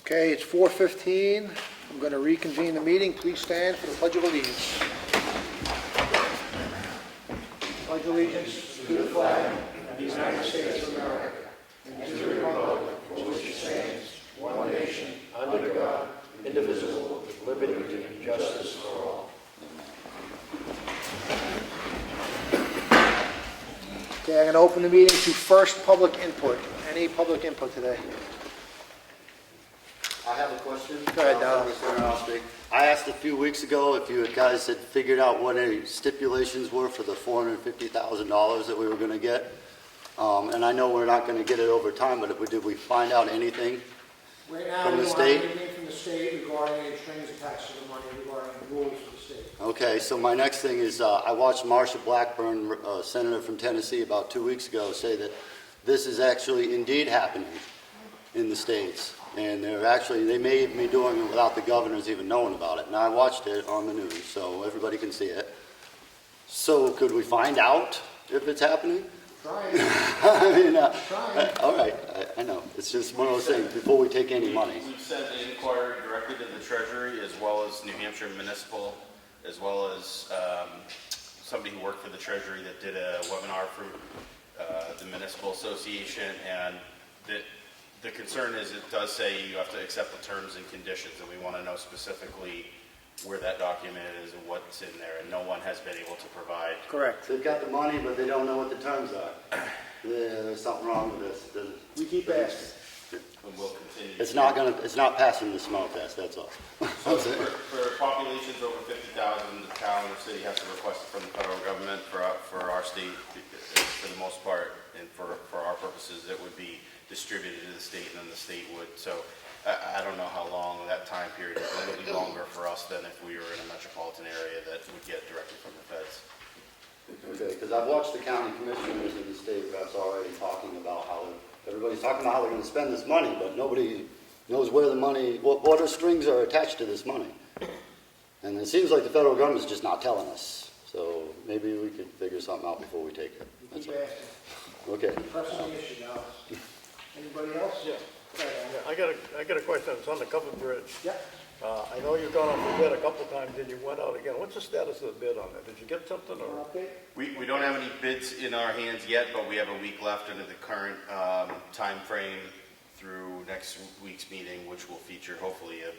Okay, it's 4:15. I'm going to reconvene the meeting. Please stand for the Pledge of Allegiance. Pledge allegiance to the flag of the United States of America and to the republic for which it stands, one nation, under God, indivisible, with liberty and justice for all. Okay, I'm going to open the meeting to first public input. Any public input today? I have a question. Go ahead, Don. I asked a few weeks ago if you guys had figured out what any stipulations were for the $450,000 that we were going to get. And I know we're not going to get it over time, but did we find out anything Right now, from we the don't state? have anything from the state regarding any strings attached to the money, regarding rules for the state. Okay, so my next thing is I watched Marsha Blackburn, Senator from Tennessee, about 2 weeks ago say that this is actually indeed happening in the states. And they may be doing it without the governors even knowing about it. And I watched it on the news, so everybody can see it. So could we find out if it's happening? Trying. I mean, Trying. all right, I know. It's just one of those things before we take any money. We've sent an inquiry directly to the Treasury, as well as New Hampshire Municipal, as well as somebody who worked for the Treasury that did a webinar for the Municipal Association, and the concern is it does say you have to accept the terms and conditions, and we want to know specifically where that document is and what's in there, and no one has been able to provide. Correct. They've got the money, but they don't know what the terms are. Yeah, there's something wrong with this. We keep asking. And we'll continue. It's not passing the smell test, that's all. So for populations over 50,000, the town or city has to request it from the federal government. For our state, for the most part, and for our purposes, it would be distributed to the state, and then the state would. So I don't know how long that time period is, but it'll be longer for us than if we were in a metropolitan area that would get directly from the feds. Okay, because I've watched the county commissioners and the state reps already talking about how everybody's talking about how they're going to spend this money, but nobody knows where the money, what other strings are attached to this money. And it seems like the federal government's just not telling us. So maybe we could figure something out before we take it. We keep asking. Okay. Pressing the issue now. Anybody else? Yeah. Go ahead, Yeah, I got a question. It's on the covered bridge. Yeah. I know you've gone out for bid a couple of times, and you went out again. What's the status of the bid on that? Did you get something or? Okay. We don't have any bids in our hands yet, but we have a week left under the current time frame through next week's meeting, which will feature hopefully an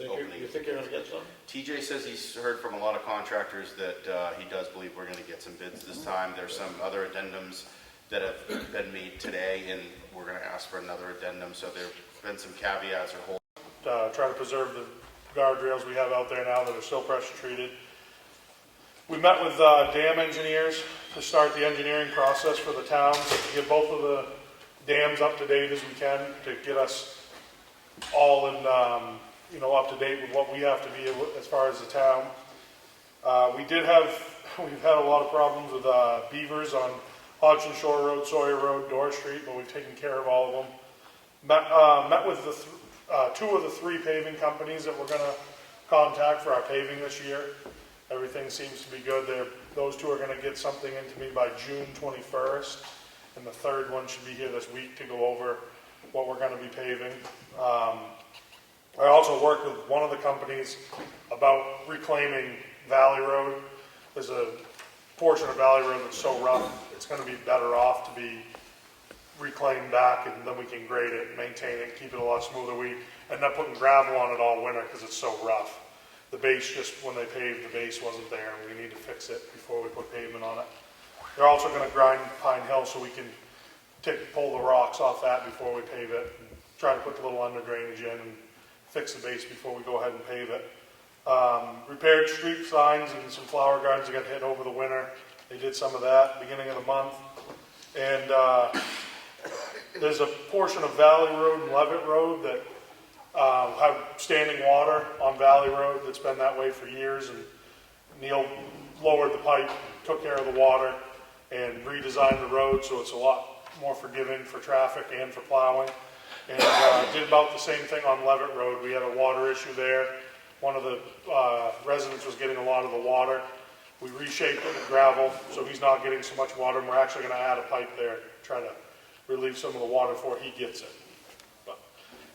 opening. You think you're gonna get some? TJ says he's heard from a lot of contractors that he does believe we're going to get some bids this time. There's some other addendums that have been made today, and we're going to ask for another addendum. So there have been some caveats or hold. Try to preserve the guardrails we have out there now that are still pressure treated. We met with dam engineers to start the engineering process for the town, to get both of the dams up to date as we can, to get us all in, up to date with what we have to be as far as the town. We've had a lot of problems with beavers on Hodgson Shore Road, Sawyer Road, Dorr Street, but we've taken care of all of them. Met with two of the three paving companies that we're going to contact for our paving this year. Everything seems to be good. Those two are going to get something into me by June 21st, and the third one should be here this week to go over what we're going to be paving. I also worked with one of the companies about reclaiming Valley Road. There's a portion of Valley Road that's so rough, it's going to be better off to be reclaimed back, and then we can grade it, maintain it, keep it a lot smoother. We end up putting gravel on it all winter because it's so rough. The base, just when they paved, the base wasn't there, and we need to fix it before we put pavement on it. They're also going to grind Pine Hill so we can pull the rocks off that before we pave it, and try to put the little under drainage in and fix the base before we go ahead and pave it. Repaired street signs and some flower gardens that got hit over the winter. They did some of that beginning of the month. And there's a portion of Valley Road and Levitt Road that have standing water on Valley Road that's been that way for years. And Neil lowered the pipe, took care of the water, and redesigned the road so it's a lot more forgiving for traffic and for plowing. And did about the same thing on Levitt Road. We had a water issue there. One of the residents was getting a lot of the water. We reshaped it with gravel, so he's not getting so much water, and we're actually going to add a pipe there to try to relieve some of the water before he gets it. But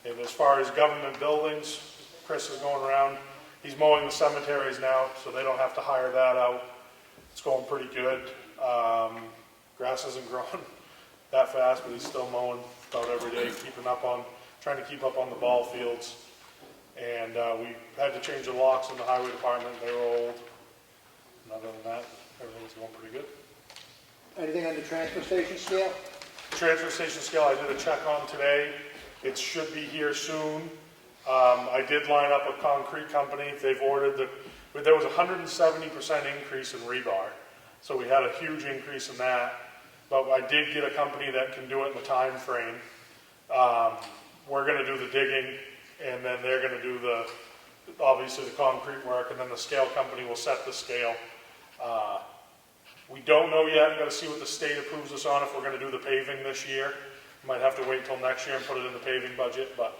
And as far as government buildings, Chris is going around. He's mowing the cemeteries now, so they don't have to hire that out. It's going pretty good. Grass isn't growing that fast, but he's still mowing about every day, trying to keep up on the ball fields. And we had to change the locks in the highway department. They were old. And other than that, everything's going pretty good. Anything on the transfer station scale? Transfer station scale, I did a check on today. It should be here soon. I did line up a concrete company. They've ordered there was a 170% increase in rebar. So we had a huge increase in that. But I did get a company that can do it in the time frame. We're going to do the digging, and then they're going to do obviously the concrete work, and then the scale company will set the scale. We don't know yet. We've got to see what the state approves us on if we're going to do the paving this year. Might have to wait till next year and put it in the paving budget, but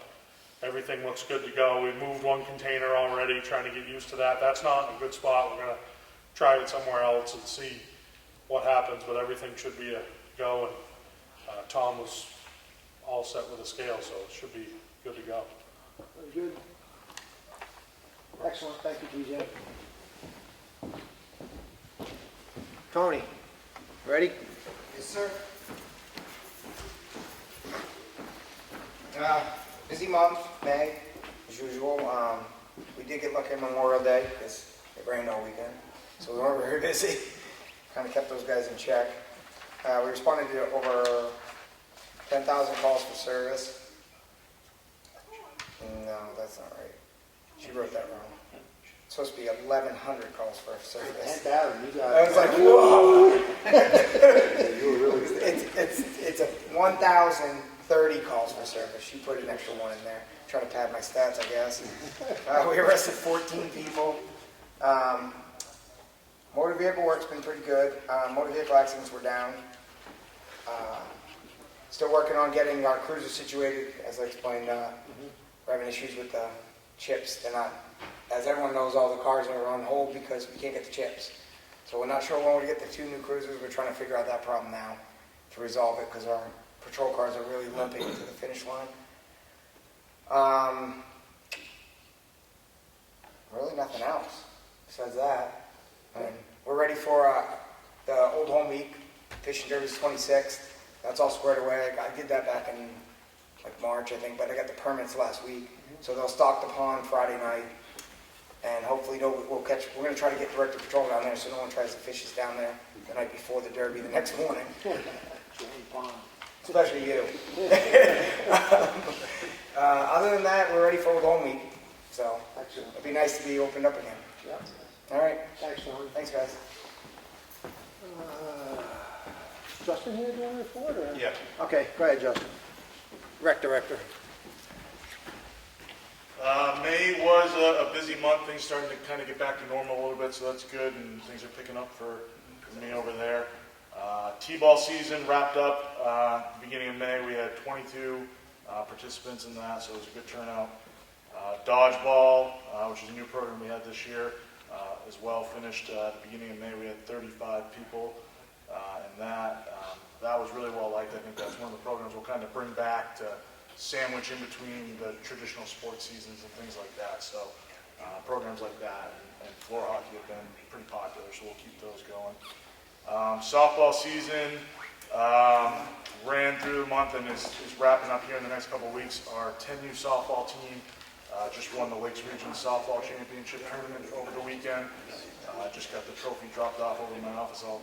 everything looks good to go. We moved one container already, trying to get used to that. That's not in a good spot. We're going to try it somewhere else and see what happens, but everything should be a go, and Tom was all set with the scale, so it should be good to go. Very good. Excellent, thank you, TJ. Tony, ready? Yes, sir. Busy month, May, as usual. We did get lucky on Memorial Day because it rained all weekend, so we weren't very busy. Kind of kept those guys in check. We responded to over 10,000 calls for service. No, that's not right. She wrote that wrong. It's supposed to be 1,100 calls for service. 10,000, you got I it. was like, whoa! You were really good. It's a 1,030 calls for service. She put an extra one in there. Trying to pad my stats, I guess. We arrested 14 people. Motor vehicle work's been pretty good. Motor vehicle accidents were down. Still working on getting our cruiser situated. As I explained, we're having issues with the chips. They're not, as everyone knows, all the cars are on hold because we can't get the chips. So we're not sure when we'll get the 2 new cruisers. We're trying to figure out that problem now to resolve it because our patrol cars are really limping to the finish line. Really nothing else besides that. We're ready for the Old Home Week. Fishing Derby's 26th. That's all squared away. I did that back in like March, I think, but I got the permits last week. So they'll stock the pond Friday night, and hopefully we'll catch. We're going to try to get director patrol down there so no one tries to fish us down there the night before the Derby the next morning. Especially you. Other than that, we're ready for Old Home Week. So it'd be nice to be opened up again. Yeah. All right. Thanks, Tony. Thanks, guys. Justin here doing a report, or? Yeah. Okay, go ahead, Justin. Rec director. May was a busy month. Things starting to kind of get back to normal a little bit, so that's good, and things are picking up for me over there. T-ball season wrapped up beginning of May. We had 22 participants in that, so it was a good turnout. Dodgeball, which is a new program we had this year, as well, finished at the beginning of May. We had 35 people in that. That was really well liked. I think that's one of the programs we'll kind of bring back to sandwich in between the traditional sports seasons and things like that. So programs like that and floor hockey have been pretty popular, so we'll keep those going. Softball season ran through the month and is wrapping up here in the next couple of weeks. Our 10U softball team just won the Lakes Region Softball Championship Tournament over the weekend. Just got the trophy dropped off over in my office. I'm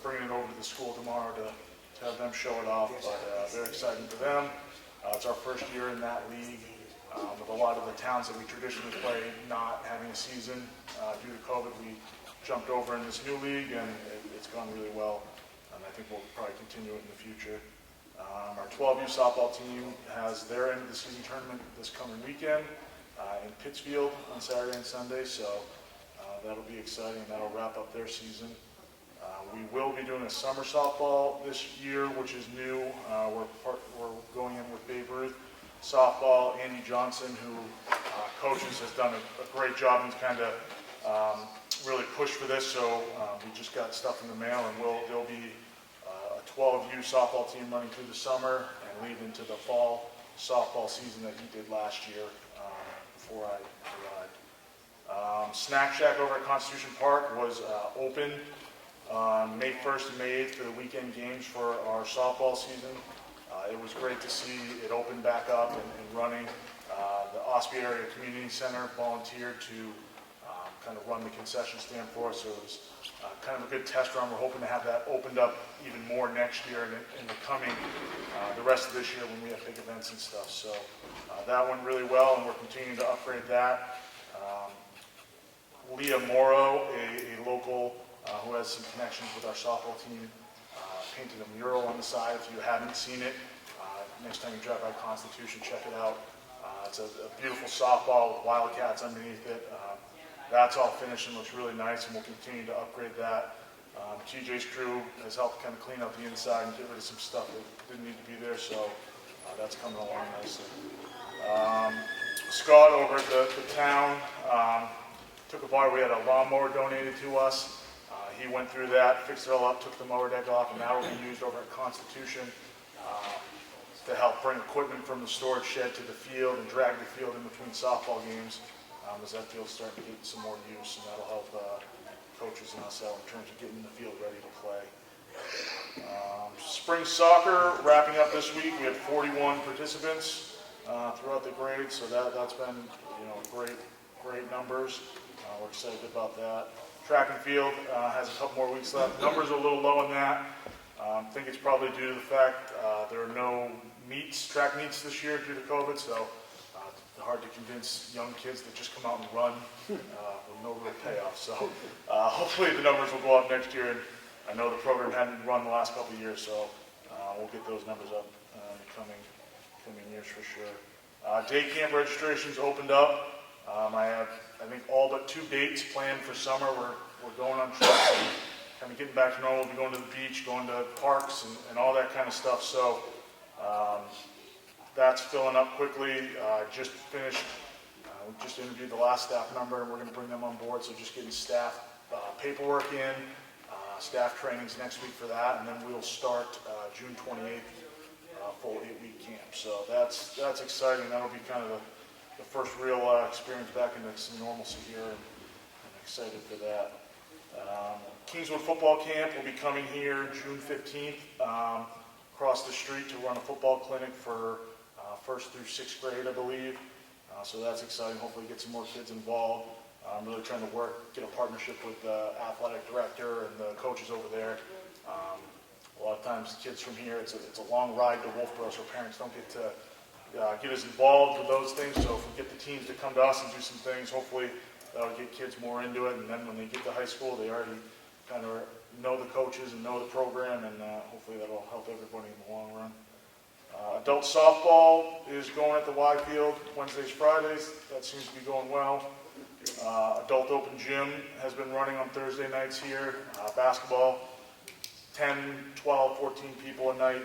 bringing it over to the school tomorrow to have them show it off, but very exciting for them. It's our first year in that league. With a lot of the towns that we traditionally play not having a season due to COVID, we jumped over in this new league, and it's gone really well, and I think we'll probably continue it in the future. Our 12U softball team has their end of the season tournament this coming weekend in Pittsfield on Saturday and Sunday, so that'll be exciting. That'll wrap up their season. We will be doing a summer softball this year, which is new. We're going in with Babe Ruth softball. Andy Johnson, who coaches, has done a great job and kind of really pushed for this. So we just got stuff in the mail, and there'll be a 12U softball team running through the summer and lead into the fall softball season that he did last year before I arrived. Snack Shack over at Constitution Park was open on May 1st and May 8th for the weekend games for our softball season. It was great to see it open back up and running. The Ossipee Area Community Center volunteered to kind of run the concession stand for us, so it was kind of a good test run. We're hoping to have that opened up even more next year and in the coming, the rest of this year when we have big events and stuff. So that went really well, and we're continuing to upgrade that. Leah Morrow, a local who has some connections with our softball team, painted a mural on the side. If you haven't seen it, next time you drive by Constitution, check it out. It's a beautiful softball with Wildcats underneath it. That's all finished and looks really nice, and we'll continue to upgrade that. TJ's crew has helped kind of clean up the inside and get rid of some stuff that didn't need to be there, so that's coming along nicely. Scott over at the town took a bar. We had a lawnmower donated to us. He went through that, fixed it all up, took the mower deck off, and now we're being used over at Constitution to help bring equipment from the storage shed to the field and drag the field in between softball games, as that field's starting to get some more use, and that'll help coaches and us out in terms of getting the field ready to play. Spring soccer wrapping up this week. We had 41 participants throughout the grades, so that's been great numbers. We're excited about that. Track and field has a couple more weeks left. Numbers are a little low in that. I think it's probably due to the fact there are no track meets this year due to COVID, so it's hard to convince young kids to just come out and run with no real payoff. So hopefully the numbers will go up next year, and I know the program hadn't run the last couple of years, so we'll get those numbers up in the coming years for sure. Day camp registrations opened up. I have, I think, all but 2 dates planned for summer. We're going on trips and kind of getting back to normal. We'll be going to the beach, going to parks, and all that kind of stuff. So that's filling up quickly. Just finished, we just interviewed the last staff member, and we're going to bring them on board. So just getting staff paperwork in, staff trainings next week for that, and then we'll start June 28th, full 8-week camp. So that's exciting. That'll be kind of the first real experience back into some normalcy here, and I'm excited for that. Kingswood football camp will be coming here June 15th, across the street to run a football clinic for 1st through 6th grade, I believe. So that's exciting. Hopefully get some more kids involved. I'm really trying to get a partnership with the athletic director and the coaches over there. A lot of times kids from here, it's a long ride to Wolfboro, so parents don't get to get us involved with those things. So if we get the teams to come to us and do some things, hopefully that'll get kids more into it. And then when they get to high school, they already kind of know the coaches and know the program, and hopefully that'll help everybody in the long run. Adult softball is going at the Y field Wednesdays, Fridays. That seems to be going well. Adult open gym has been running on Thursday nights here. Basketball, 10, 12, 14 people a night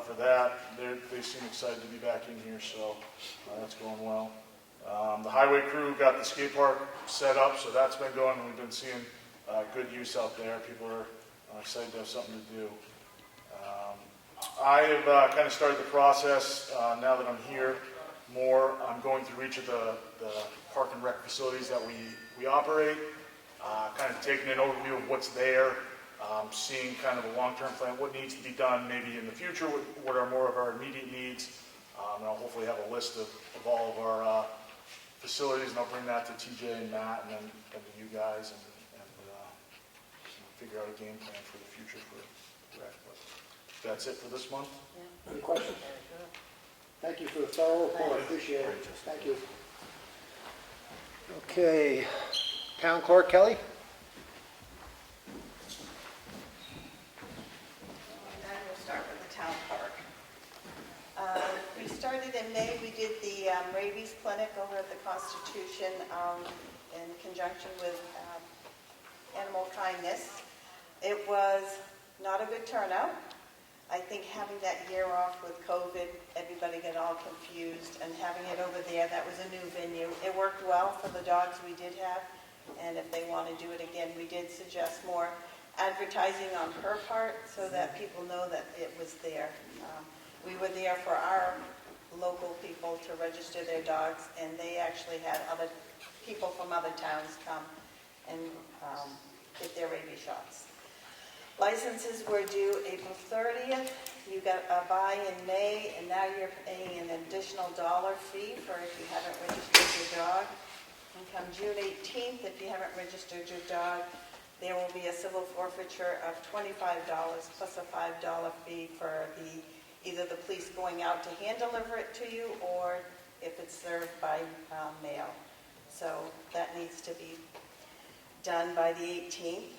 for that. They seem excited to be back in here, so that's going well. The highway crew got the skate park set up, so that's been going, and we've been seeing good use out there. People are excited to have something to do. I have kind of started the process now that I'm here more. I'm going through each of the park and rec facilities that we operate, kind of taking an overview of what's there, seeing kind of a long-term plan, what needs to be done maybe in the future, what are more of our immediate needs, and I'll hopefully have a list of all of our facilities, and I'll bring that to TJ and Matt and then to you guys and figure out a game plan for the future for rec. But that's it for this month. Any questions? Thank you for the thorough report. Appreciate it. Thank you. Okay, Town Clerk Kelly. And we'll start with the town park. We started in May. We did the rabies clinic over at the Constitution in conjunction with Animal Kindness. It was not a good turnout. I think having that year off with COVID, everybody got all confused, and having it over there, that was a new venue. It worked well for the dogs we did have, and if they want to do it again, we did suggest more advertising on her part so that people know that it was there. We were there for our local people to register their dogs, and they actually had other people from other towns come and get their rabies shots. Licenses were due April 30th. You got a buy in May, and now you're paying an additional $1 fee for if you haven't registered your dog. And come June 18th, if you haven't registered your dog, there will be a civil forfeiture of $25 plus a $5 fee for either the police going out to hand deliver it to you, or if it's served by mail. So that needs to be done by the 18th.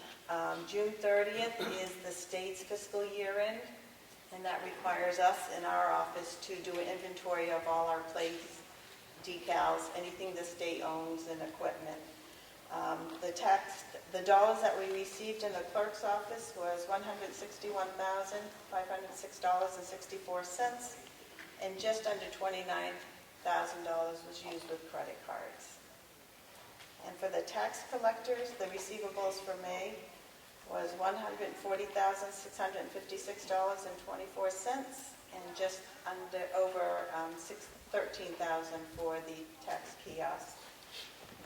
June 30th is the state's fiscal year-end, and that requires us in our office to do an inventory of all our plates, decals, anything the state owns, and equipment. The dollars that we received in the clerk's office was $161,506.64, and just under $29,000 was used with credit cards. And for the tax collectors, the receivables for May was $140,656.24, and just over $13,000 for the tax kiosk.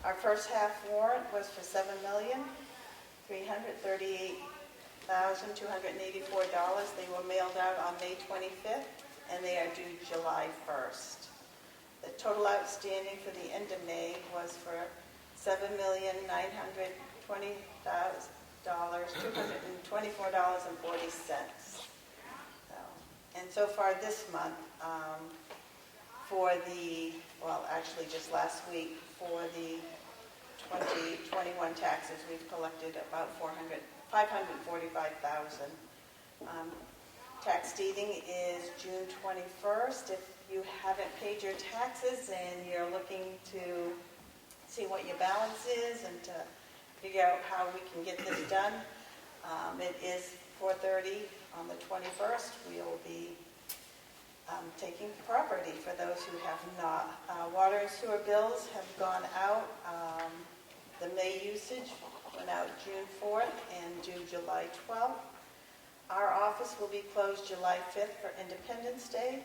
Our first half warrant was for $7,338,284. They were mailed out on May 25th, and they are due July 1st. The total outstanding for the end of May was for $7,920,224.40. And so far this month, actually just last week, for the 2021 taxes, we've collected about $545,000. Tax deeding is June 21st. If you haven't paid your taxes and you're looking to see what your balance is and to figure out how we can get this done, it is 4:30 on the 21st. We will be taking property for those who have not. Water and sewer bills have gone out. The May usage went out June 4th and due July 12th. Our office will be closed July 5th for Independence Day,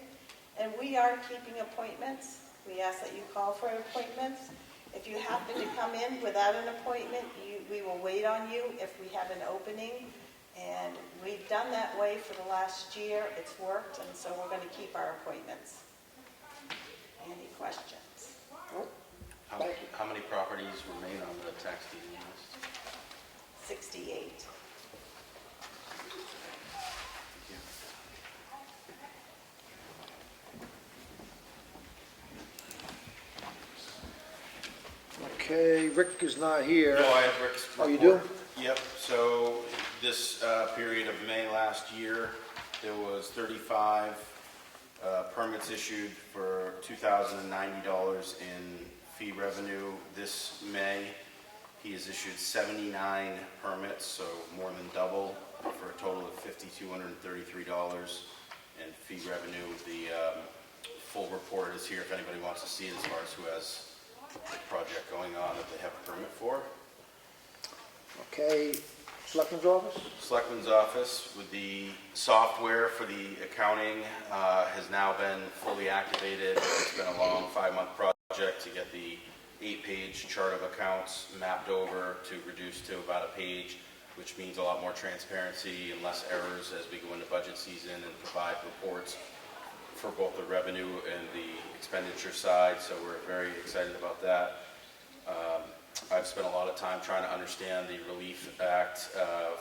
and we are keeping appointments. We ask that you call for appointments. If you happen to come in without an appointment, we will wait on you if we have an opening. And we've done that way for the last year. It's worked, and so we're going to keep our appointments. Any questions? How many properties remain on the tax deeding list? 68. Okay, Rick is not here. No, I have Rick's Oh, you report. do? Yep, so this period of May last year, there was 35 permits issued for $2,090 in fee revenue. This May, he has issued 79 permits, so more than double, for a total of $5,233 in fee revenue. The full report is here if anybody wants to see it, as far as who has the project going on that they have a permit for. Okay, Selectmen's office? Selectmen's office with the software for the accounting has now been fully activated. It's been a long 5-month project to get the 8-page chart of accounts mapped over to reduce to about a page, which means a lot more transparency and less errors as we go into budget season and provide reports for both the revenue and the expenditure side. So we're very excited about that. I've spent a lot of time trying to understand the Relief Act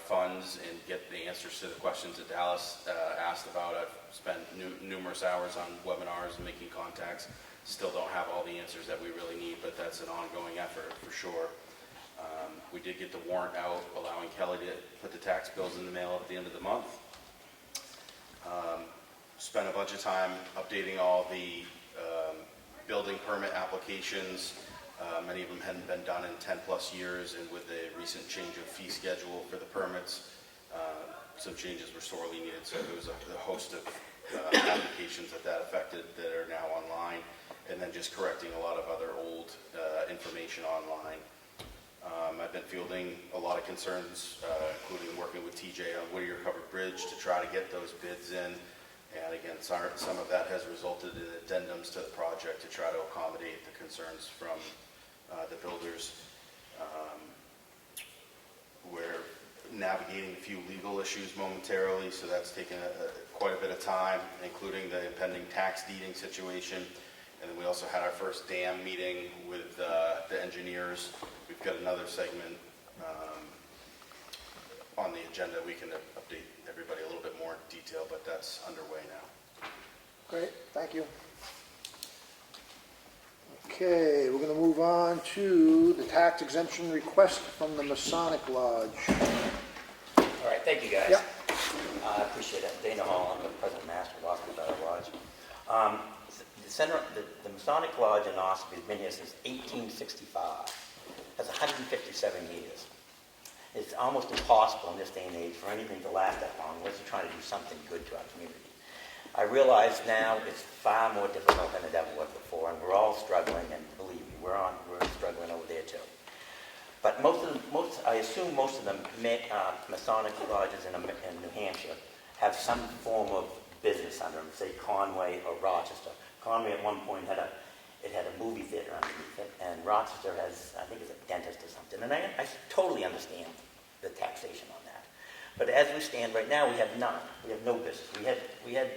funds and get the answers to the questions that Dallas asked about. I've spent numerous hours on webinars and making contacts. Still don't have all the answers that we really need, but that's an ongoing effort for sure. We did get the warrant out, allowing Kelly to put the tax bills in the mail at the end of the month. Spent a bunch of time updating all the building permit applications. Many of them hadn't been done in 10 plus years, and with the recent change of fee schedule for the permits, some changes were sorely needed. So there was a host of applications that affected that are now online, and then just correcting a lot of other old information online. I've been fielding a lot of concerns, including working with TJ on Whittier Covered Bridge to try to get those bids in. And again, some of that has resulted in addendums to the project to try to accommodate the concerns from the builders. We're navigating a few legal issues momentarily, so that's taken quite a bit of time, including the impending tax deeding situation. And then we also had our first dam meeting with the engineers. We've got another segment on the agenda. We can update everybody a little bit more in detail, but that's underway now. Great, thank you. Okay, we're going to move on to the tax exemption request from the Masonic Lodge. All right, thank you, guys. Yeah. I appreciate it. Dana Hall, I'm the president master of Ossipee Lodge. The Masonic Lodge in Ossipee has been here since 1865. That's 157 years. It's almost impossible in this day and age for anything to last that long unless you're trying to do something good to our community. I realize now it's far more difficult than it ever was before, and we're all struggling, and believe me, we're struggling over there too. But I assume most of the Masonic lodges in New Hampshire have some form of business under them, say Conway or Rochester. Conway at one point had a movie theater underneath it, and Rochester has, I think it's a dentist or something. And I totally understand the taxation on that. But as we stand right now, we have none. We have no business. We had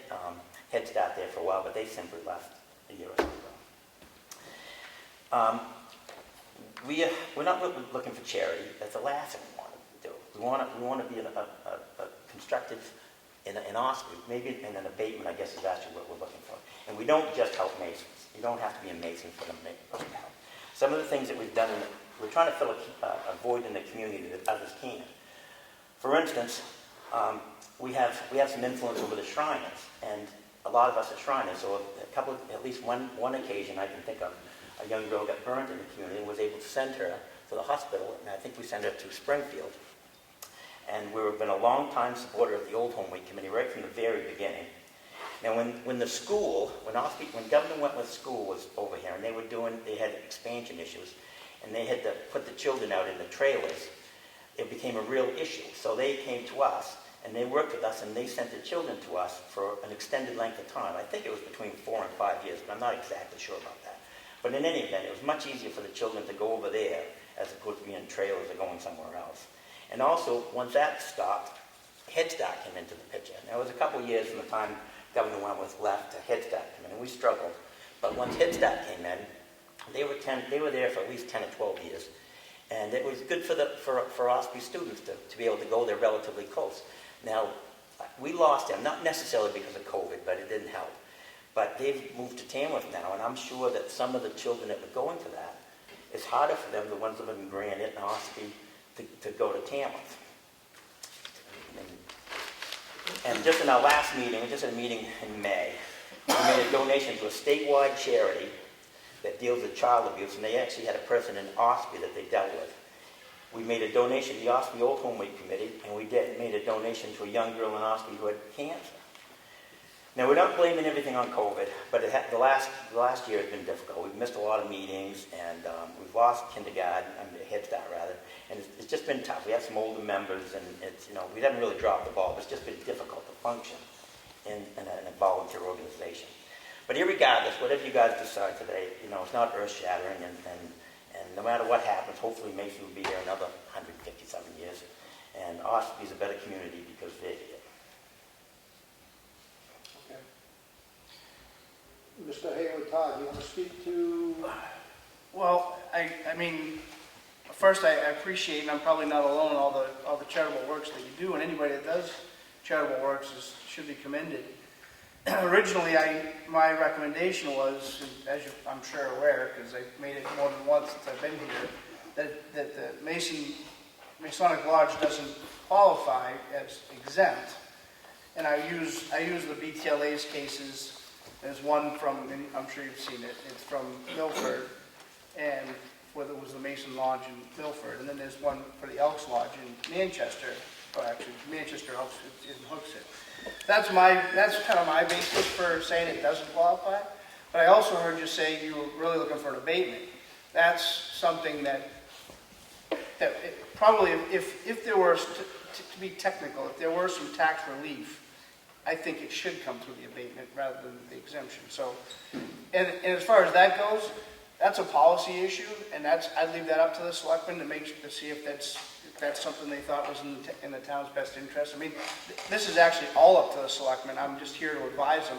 Head Start there for a while, but they simply left a year or so ago. We're not looking for charity. That's the last thing we want to do. We want to be a constructive in Ossipee, maybe in an abatement, I guess is actually what we're looking for. And we don't just help Masons. You don't have to be a Mason for them to help. Some of the things that we've done, we're trying to fill a void in the community that others can't. For instance, we have some influence over the Shriners, and a lot of us are Shriners. So at least one occasion I can think of, a young girl got burned in the community and was able to send her to the hospital, and I think we sent her to Springfield. And we've been a long-time supporter of the Old Home Week Committee right from the very beginning. Now, when the school, when Governor Wentworth School was over here, and they had expansion issues, and they had to put the children out in the trailers, it became a real issue. So they came to us, and they worked with us, and they sent the children to us for an extended length of time. I think it was between 4 and 5 years, but I'm not exactly sure about that. But in any event, it was much easier for the children to go over there as opposed to being in trailers or going somewhere else. And also, once that stopped, Head Start came into the picture. Now, it was a couple of years from the time Governor Wentworth left to Head Start came in, and we struggled. But once Head Start came in, they were there for at least 10 or 12 years. And it was good for Ossipee students to be able to go there relatively close. Now, we lost them, not necessarily because of COVID, but it didn't help. But they've moved to Tamworth now, and I'm sure that some of the children that were going to that, it's harder for them, the ones that live in Granite and Ossipee, to go to Tamworth. And just in our last meeting, just at a meeting in May, we made a donation to a statewide charity that deals with child abuse, and they actually had a person in Ossipee that they dealt with. We made a donation to the Ossipee Old Home Week Committee, and we made a donation to a young girl in Ossipee who had cancer. Now, we're not blaming everything on COVID, but the last year has been difficult. We've missed a lot of meetings, and we've lost kindergarten, Head Start rather, and it's just been tough. We have some older members, and we haven't really dropped the ball, but it's just been difficult to function in a volunteer organization. But irregardless, whatever you guys decide today, it's not earth-shattering, and no matter what happens, hopefully Mason will be here another 157 years, and Ossipee is a better community because they're here. Mr. Hayward Todd, you want to speak to? Well, I mean, first I appreciate, and I'm probably not alone, all the charitable works that you do, and anybody that does charitable works should be commended. Originally, my recommendation was, as I'm sure aware, because I've made it more than once since I've been here, that the Masonic Lodge doesn't qualify as exempt. And I use the BTLA's cases. There's one from, and I'm sure you've seen it, it's from Milford, and where there was the Mason Lodge in Milford, and then there's one for the Elks Lodge in Manchester, or actually Manchester Elks in Hooksett. That's kind of my basis for saying it doesn't qualify, but I also heard you say you were really looking for an abatement. That's something that probably, if there were, to be technical, if there were some tax relief I think it should come through the abatement rather than the exemption. So, and as far as that goes, that's a policy issue, and I'd leave that up to the selectmen to see if that's something they thought was in the town's best interest. I mean, this is actually all up to the selectmen. I'm just here to advise them.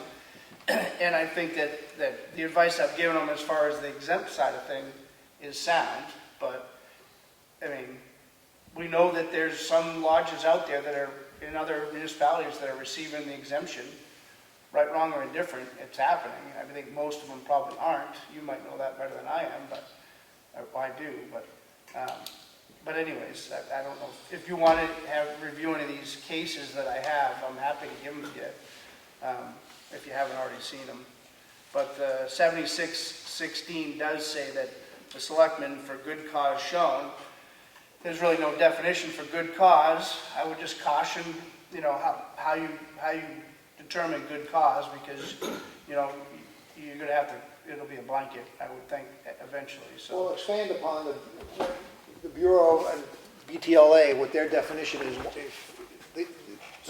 And I think that the advice I've given them as far as the exempt side of thing is sound, but, I mean, we know that there's some lodges out there that are in other municipalities that are receiving the exemption, right, wrong, or indifferent. It's happening. I think most of them probably aren't. You might know that better than I am, but I do. But anyways, I don't know. If you want to review any of these cases that I have, I'm happy to give them to you, if you haven't already seen them. But 7616 does say that the selectmen, for good cause shown, there's really no definition for good cause. I would just caution, how you determine good cause, because, you're going to have to, it'll be a blanket, I would think, eventually. So. Well, expand upon the Bureau and BTLA, what their definition is. The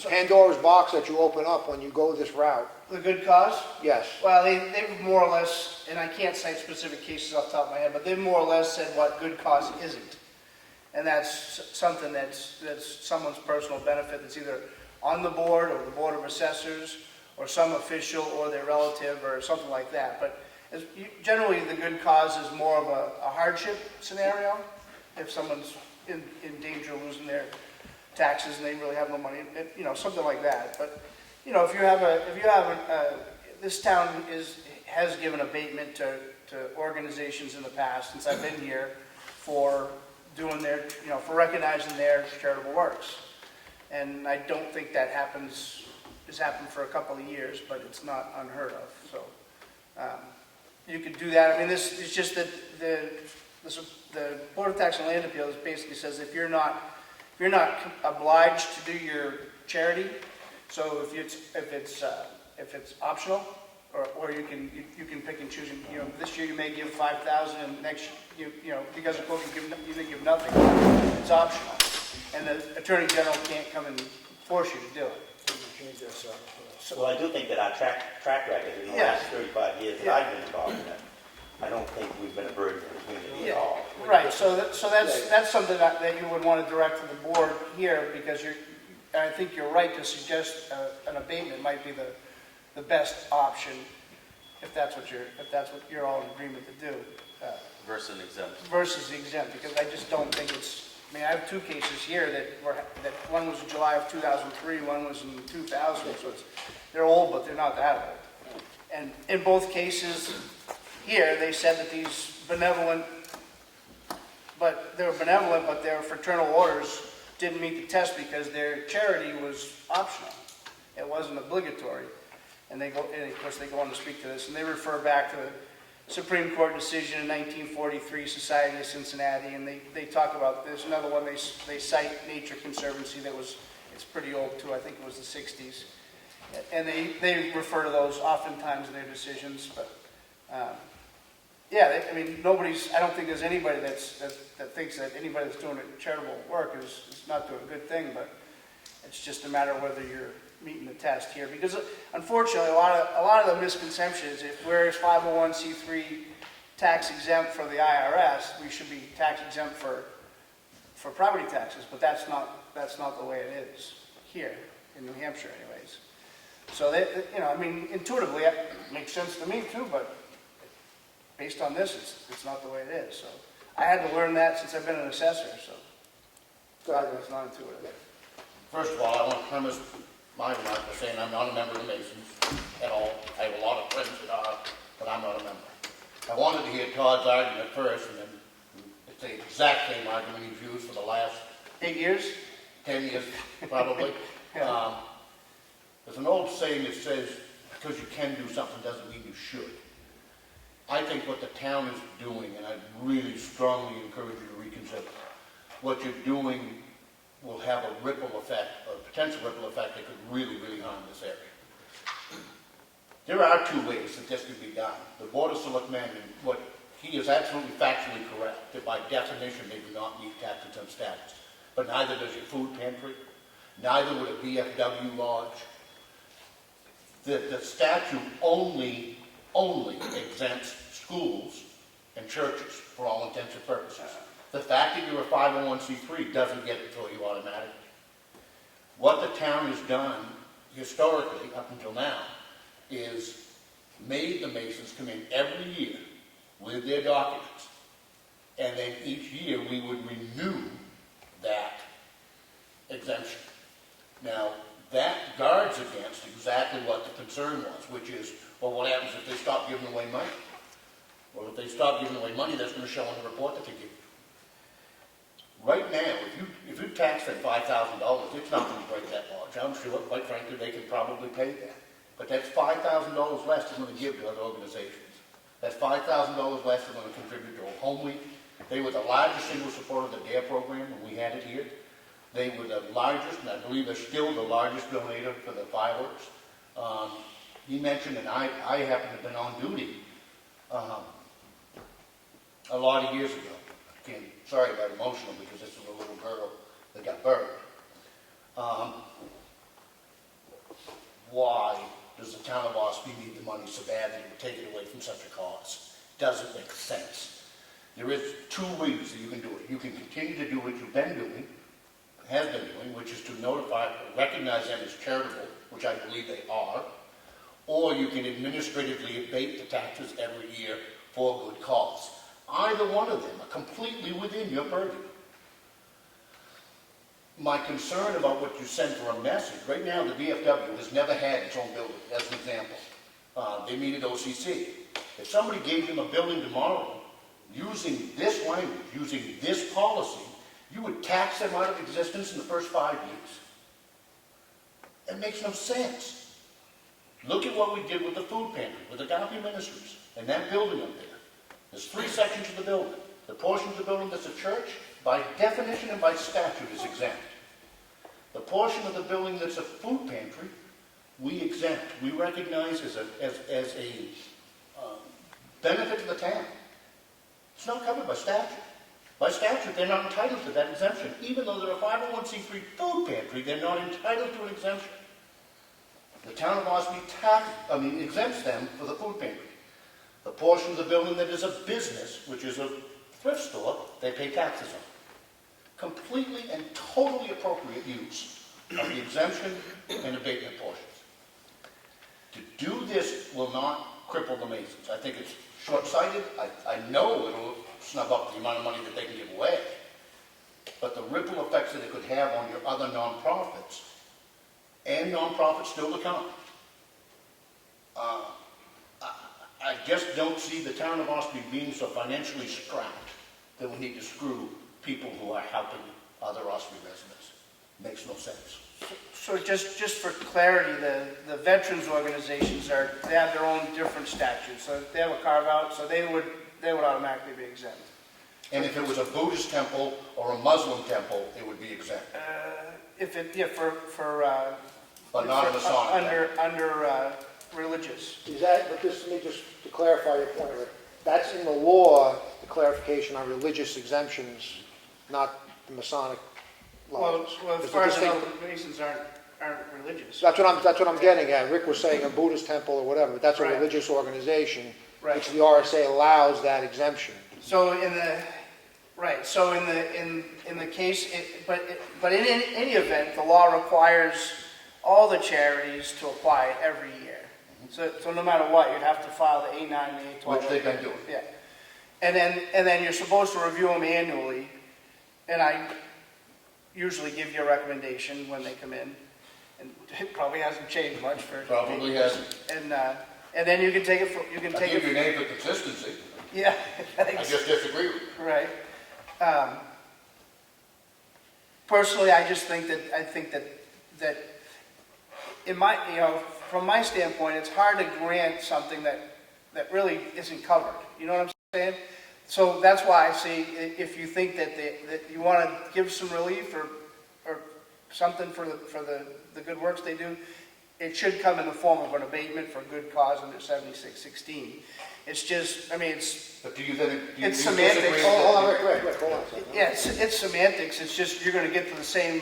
Pandora's box that you open up when you go this route. The good cause? Yes. Well, they've more or less, and I can't cite specific cases off the top of my head, but they've more or less said what good cause isn't. And that's something that's someone's personal benefit that's either on the board or the Board of Assessors or some official or their relative or something like that. But generally the good cause is more of a hardship scenario. If someone's in danger of losing their taxes and they really have no money, something like that. But, this town has given abatement to organizations in the past since I've been here for doing their, for recognizing their charitable works. And I don't think that has happened for a couple of years, but it's not unheard of. So you could do that. I mean, this is just that the Board of Tax and Land Appeals basically says if you're not obliged to do your charity, so if it's optional, or you can pick and choose. This year you may give 5,000, and next because of COVID you may give nothing. It's optional, and the Attorney General can't come and force you to do it. Well, I do think that our track record in the last 35 years that I've been involved in it, I don't think we've been a burden to the community at all. Right. So that's something that you would want to direct to the board here, because I think you're right to suggest an abatement might be the best option if that's what you're all in agreement to do. Versus an exempt. Versus the exempt, because I just don't think it's. I mean, I have two cases here that one was in July of 2003, one was in 2000. So they're old, but they're not that old. And in both cases here, they said that these benevolent, but their fraternal orders didn't meet the test because their charity was optional. It wasn't obligatory. And of course they go on to speak to this, and they refer back to the Supreme Court decision in 1943, Society of Cincinnati, and they talk about, there's another one they cite, Nature Conservancy, it's pretty old too, I think it was the 60s. And they refer to those oftentimes in their decisions, but I don't think there's anybody that thinks that anybody that's doing charitable work is not doing a good thing, but it's just a matter of whether you're meeting the test here. Because unfortunately, a lot of the misconception is if we're 501c3 tax exempt for the IRS, we should be tax exempt for property taxes, but that's not the way it is here in New Hampshire, anyways. So intuitively it makes sense to me too, but based on this, it's not the way it is. So I had to learn that since I've been an assessor. So it's not intuitive. First of all, I want to premise my remark by saying I'm not a member of the Masons at all. I have a lot of friends that are, but I'm not a member. I wanted to hear Todd's argument first, and then it's the exact same argument he's used for the last 8 years? 10 years, probably. Yeah. There's an old saying that says, because you can do something doesn't mean you should. I think what the town is doing, and I really strongly encourage you to reconsider, what you're doing will have a ripple effect, a potential ripple effect that could really, really harm this area. There are two ways that this can be done. The Board of Selectmen, what he is absolutely factually correct, that by definition they do not meet tax exempt status. But neither does your food pantry, neither would a VFW lodge. that the statute only exempts schools and churches for all intents and purposes. The fact that you're a 501c3 doesn't get it for you automatically. What the town has done historically, up until now, is made the Masons come in every year with their documents. And then each year we would renew that exemption. Now, that guards against exactly what the concern was, which is, well, what happens if they stop giving away money? Well, if they stop giving away money, that's going to show on the report that they give you. Right now, if you tax them $5,000, it's not going to break that large. I'm sure, quite frankly, they can probably pay that. But that's $5,000 less they're going to give to other organizations. That's $5,000 less they're going to contribute to a home week. They were the largest single supporter of the DARE program when we had it here. They were the largest, and I believe they're still the largest donator for the fireworks. He mentioned, and I happened to have been on duty a lot of years ago. Sorry about emotional because this was a little girl that got burned. Why does the town of Ossipee need the money so badly to take it away from such a cause? Doesn't make sense. There is two ways that you can do it. You can continue to do what you've been doing, has been doing, which is to notify, recognize them as charitable, which I believe they are, or you can administratively abate the taxes every year for a good cause. Either one of them are completely within your purview. My concern about what you send for a message, right now the VFW has never had its own building, as an example. They meet at OCC. If somebody gave them a building tomorrow, using this language, using this policy, you would tax them out of existence in the first 5 years. It makes no sense. Look at what we did with the food pantry, with the Agape Ministries, and that building up there. There's 3 sections of the building. The portion of the building that's a church, by definition and by statute, is exempt. The portion of the building that's a food pantry, we exempt. We recognize as a benefit to the town. It's not covered by statute. By statute, they're not entitled to that exemption. Even though they're a 501c3 food pantry, they're not entitled to an exemption. The town of Ossipee exempts them for the food pantry. The portion of the building that is a business, which is a thrift store, they pay taxes on. Completely and totally appropriate use of the exemption and abatement portions. To do this will not cripple the Masons. I think it's short-sighted. I know it'll snub up the amount of money that they can give away. But the ripple effects that it could have on your other nonprofits, and nonprofits still to come, I just don't see the town of Ossipee being so financially strapped that we need to screw people who are helping other Ossipee residents. Makes no sense. So just for clarity, the veterans organizations they have their own different statutes. So they have a carve out, so they would automatically be exempt. And if it was a Buddhist temple or a Muslim temple, it would be exempt. But not a Masonic. Under religious. Is that, but this, let me just to clarify your point, Rick. That's in the law, the clarification on religious exemptions, not the Masonic laws. Well, as far as I know, the Masons aren't religious. That's what I'm getting at. Rick was saying a Buddhist temple or whatever, but that's a Right. religious organization, Right. which the RSA allows that exemption. So in the case, but in any event, the law requires all the charities to apply every year. So no matter what, you'd have to file the A9 and the A12. Which they've been doing. Yeah. And then you're supposed to review them annually, and I usually give you a recommendation when they come in, and it probably hasn't changed much for. Probably hasn't. And then you can take it from, you can I take give it. your name for consistency. Yeah. I just disagree with you. Right. Personally, I just think that in my, from my standpoint, it's hard to grant something that really isn't covered. You know what I'm saying? So that's why I say if you think that you want to give some relief or something for the good works they do, it should come in the form of an abatement for a good cause under 7616. It's just, But do you then? It's semantics. disagree with Hold on, that? Rick, hold on. yeah, it's semantics. It's just you're going to get to the same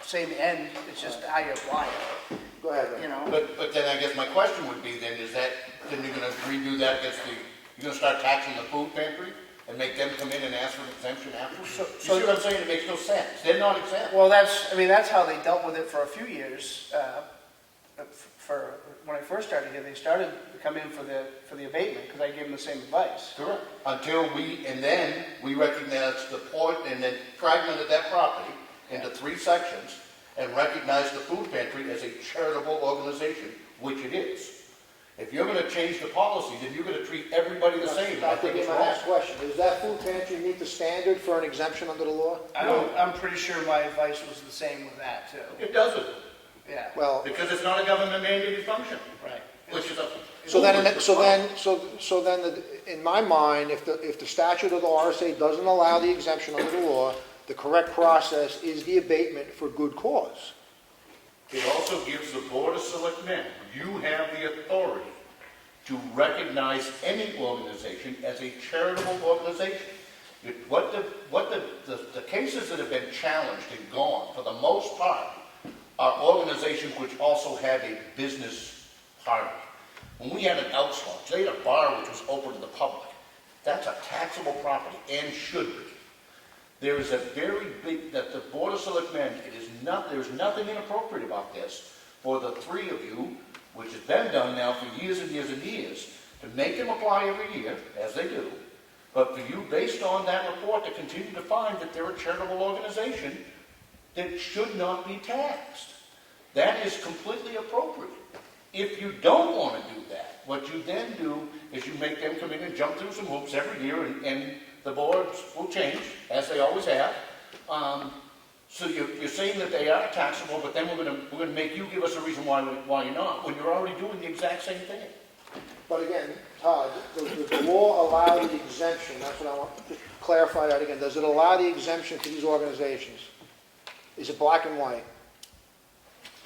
same end, it's just how you apply it, Go ahead, Ray. you know? But then I guess my question would be then, is that, then you're gonna redo that against you're gonna start taxing the food pantry and make them come in and ask for an exemption afterwards? You see what I'm saying? It makes no sense. They're not exempt. Well, that's how they dealt with it for a few years. For, when I first started here, they started to come in for the abatement, because I gave them the same advice. Correct. Until and then we recognized the point and then fragmented that property into 3 sections and recognized the food pantry as a charitable organization, which it is. If you're gonna change the policy, then you're gonna treat everybody the same. I think it's my wrong. next question. Does that food pantry meet the standard for an exemption under the law? I'm pretty sure my advice was the same with that, too. It doesn't, Yeah, Well, because it's not a government mandated function, right. which is a. so then, in my mind, if the statute of the RSA doesn't allow the exemption under the law, the correct process is the abatement for good cause. It also gives the Board of Selectmen, you have the authority to recognize any organization as a charitable organization. What the cases that have been challenged and gone, for the most part, are organizations which also have a business part of it. When we had an Elks Lodge, they had a bar which was open to the public. That's a taxable property and should be. There is a very big, that the Board of Selectmen, there's nothing inappropriate about this for the 3 of you, which has been done now for years and years and years, to make them apply every year, as they do, but for you, based on that report, to continue to find that they're a charitable organization that should not be taxed. That is completely appropriate. If you don't want to do that, what you then do is you make them come in and jump through some hoops every year, and the boards will change, as they always have. So you're saying that they are taxable, but then we're going to make you give us a reason why you're not, when you're already doing the exact same thing. But again, Todd, does the law allow the exemption? That's what I want to clarify that again. Does it allow the exemption to these organizations? Is it black and white?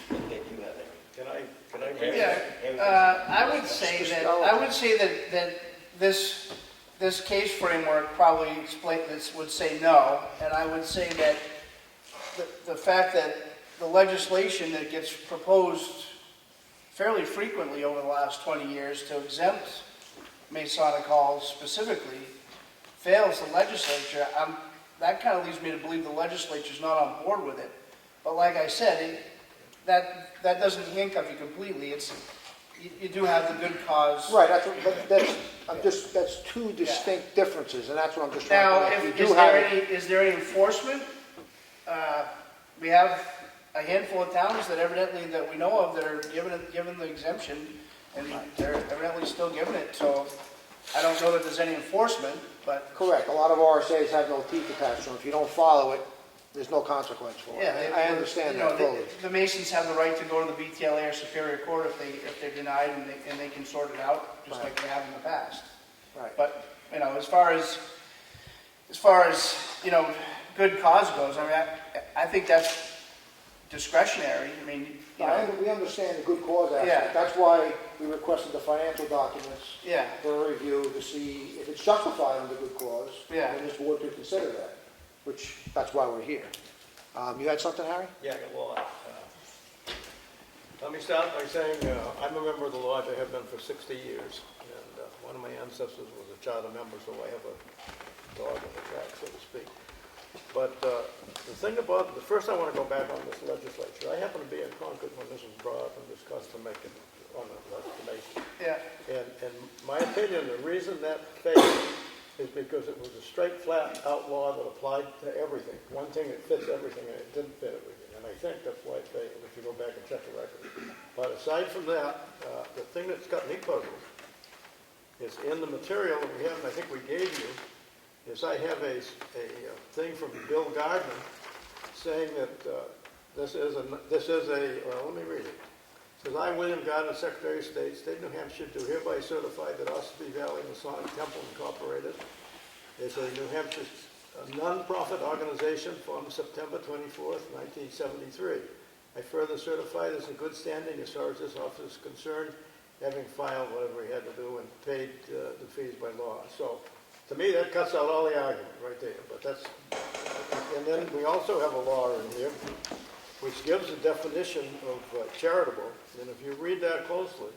Can I make Yeah, I would say that this case framework probably would say no, and I would say that the fact that the legislation that gets proposed fairly frequently over the last 20 years to exempt Masonic halls specifically fails the legislature, that kind of leads me to believe the legislature's not on board with it. But like I said, that doesn't handcuff you completely. You do have the good cause. Right, that's 2 distinct differences, and that's what I'm just trying Now, to make. is there any enforcement? We have a handful of towns that evidently, that we know of, that are given the exemption, and they're evidently still giving it, so I don't know that there's any enforcement, but... Correct, a lot of RSAs have no teeth attached to them. If you don't follow it, there's no consequence for it. Yeah, I understand that fully. The Masons have the right to go to the BTLA or Superior Court if they're denied, and they can sort it out, just like they have in the past. Right. But, as far as good cause goes, I think that's discretionary. We understand the good cause aspect. Yeah. That's why we requested the financial documents Yeah. for review to see if it's justified under good cause. Yeah. And this board could consider that, which, that's why we're here. You had something, Harry? Yeah, well, let me start by saying I'm a member of the lodge. I have been for 60 years. And one of my ancestors was a charter member, so I have a dog in the track, so to speak. But the thing about, first I want to go back on this legislature. I happened to be in Concord when this was brought up and discussed to make it on the legislation. Yeah. And my opinion, the reason that failed is because it was a straight, flat outlaw that applied to everything. One thing that fits everything, and it didn't fit everything. And I think that's why it failed, if you go back and check the record. But aside from that, the thing that's got me puzzled is in the material that we have, and I think we gave you, is I have a thing from Bill Gardner saying that this is a, well, let me read it. It says, I, William Gardner, Secretary of State, State of New Hampshire, do hereby certify that Ossipee Valley Masonic Temple Incorporated is a New Hampshire non-profit organization formed September 24th, 1973. I further certify this in good standing as far as this office is concerned, having filed whatever he had to do and paid the fees by law. So, to me, that cuts out all the argument right there. But that's, and then we also have a law in here, which gives a definition of charitable, and if you read that closely,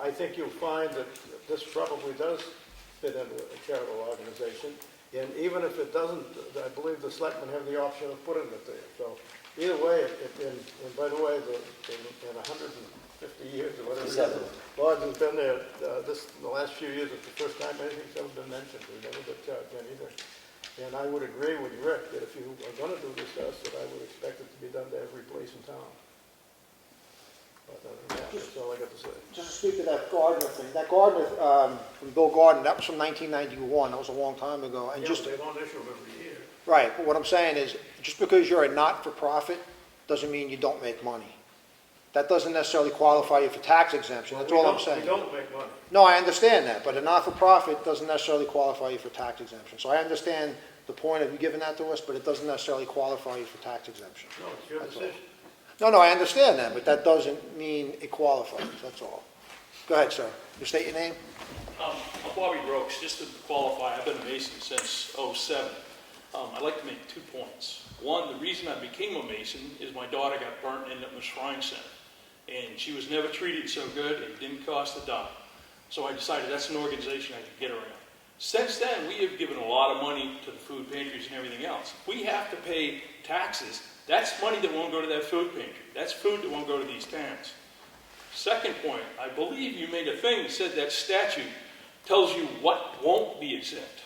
I think you'll find that this probably does fit into a charitable organization, and even if it doesn't, I believe the selectmen have the option of putting it there. So either way, and by the way, in 150 years or whatever, Lodge has been there, in the last few years, it's the first time anything's ever been mentioned. We've never been charged anything. And I would agree with Rick that if you are going to do this to us, that I would expect it to be done to every place in town. But that's all I got to say. Just to speak to that Gardner thing, that Gardner, from Bill Gardner, that was from 1991, that was a long time ago. And Yeah, just, but they don't issue them every year. right, but what I'm saying is, just because you're a not-for-profit, doesn't mean you don't make money. That doesn't necessarily qualify you for tax exemption, that's all I'm saying. We don't make money. No, I understand that, but a not-for-profit doesn't necessarily qualify you for tax exemption. So I understand the point of you giving that to us, but it doesn't necessarily qualify you for tax exemption. No, it's your That's all. decision. No, I understand that, but that doesn't mean it qualifies, that's all. Go ahead, sir. You state your name? I'm Bobby Brooks. Just to qualify, I've been a Mason since '07. I'd like to make 2 points. One, the reason I became a Mason is my daughter got burnt in the Shrine Center. And she was never treated so good, it didn't cost a dime. So I decided that's an organization I could get around. Since then, we have given a lot of money to the food pantries and everything else. If we have to pay taxes, that's money that won't go to that food pantry. That's food that won't go to these towns. Second point, I believe you made a thing that said that statute tells you what won't be exempt.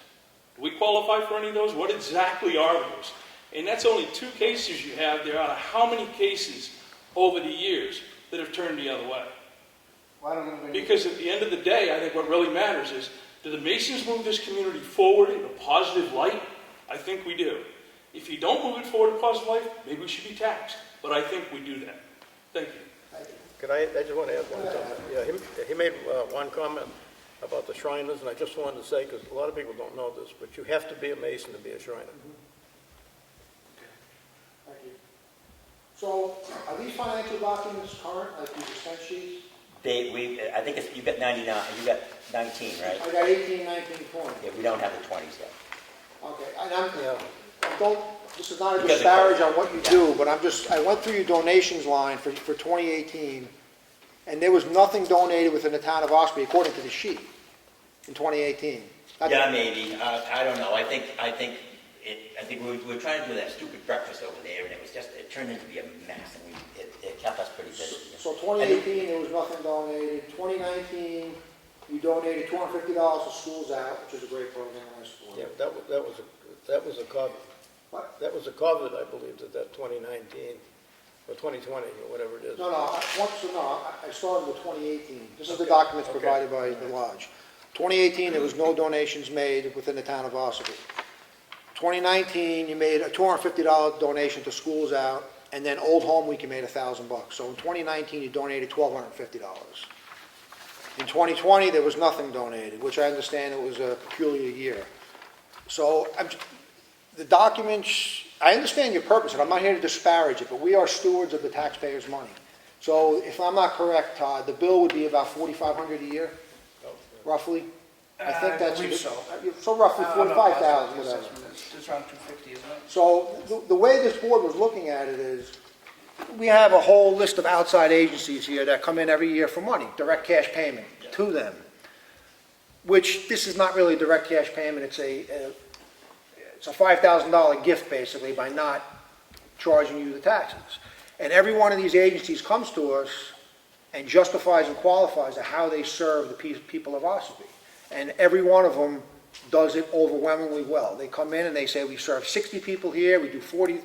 Do we qualify for any of those? What exactly are those? And that's only 2 cases you have there out of how many cases over the years that have turned the other way. Well, I don't know. Because at the end of the day, I think what really matters is, do the Masons move this community forward in a positive light? I think we do. If you don't move it forward in a positive light, maybe we should be taxed. But I think we do that. Thank you. I just want to add one comment. Yeah, he made one comment about the Shriners, and I just wanted to say, because a lot of people don't know this, but you have to be a Mason to be a Shriner. Thank you. So, are these financial documents current, like these expense sheets? I think it's, you got 99, you got 19, right? I got 18, 19, 20. Yeah, we don't have the 20s yet. Okay, and this is not a Because it disparage covers- on what you do, but I went through your donations line for 2018, and there was nothing donated within the town of Ossipee, according to the sheet, in 2018. Yeah, maybe. I don't know. I think we were trying to do that stupid breakfast over there, and it turned into be a mess, and it kept us pretty busy. So 2018, there was nothing donated. 2019, you donated $250 to Schools Out, which is a great program, I support. Yeah, that was a cover. What? That was a cover, I believe, that 2019, or 2020, or whatever it is. I started with 2018. This is the Okay, documents okay. provided by the lodge. 2018, there was no donations made within the town of Ossipee. 2019, you made a $250 donation to Schools Out, and then Old Home Week, you made $1,000. So in 2019, you donated $1,250. In 2020, there was nothing donated, which I understand it was a peculiar year. So the documents, I understand your purpose, and I'm not here to disparage it, but we are stewards of the taxpayers' money. So if I'm not correct, Todd, the bill would be about $4,500 a year, roughly? I think that's. I believe so. So roughly I'm not 45,000, positive whatever. the assessment is. It's around 250, isn't it? So the way this board was looking at it is, we have a whole list of outside agencies here that come in every year for money, direct cash payment to them, which this is not really direct cash payment, it's a $5,000 gift basically by not charging you the taxes. And every one of these agencies comes to us and justifies and qualifies to how they serve the people of Ossipee. And every one of them does it overwhelmingly well. They come in and they say, we serve 60 people here, we do 40,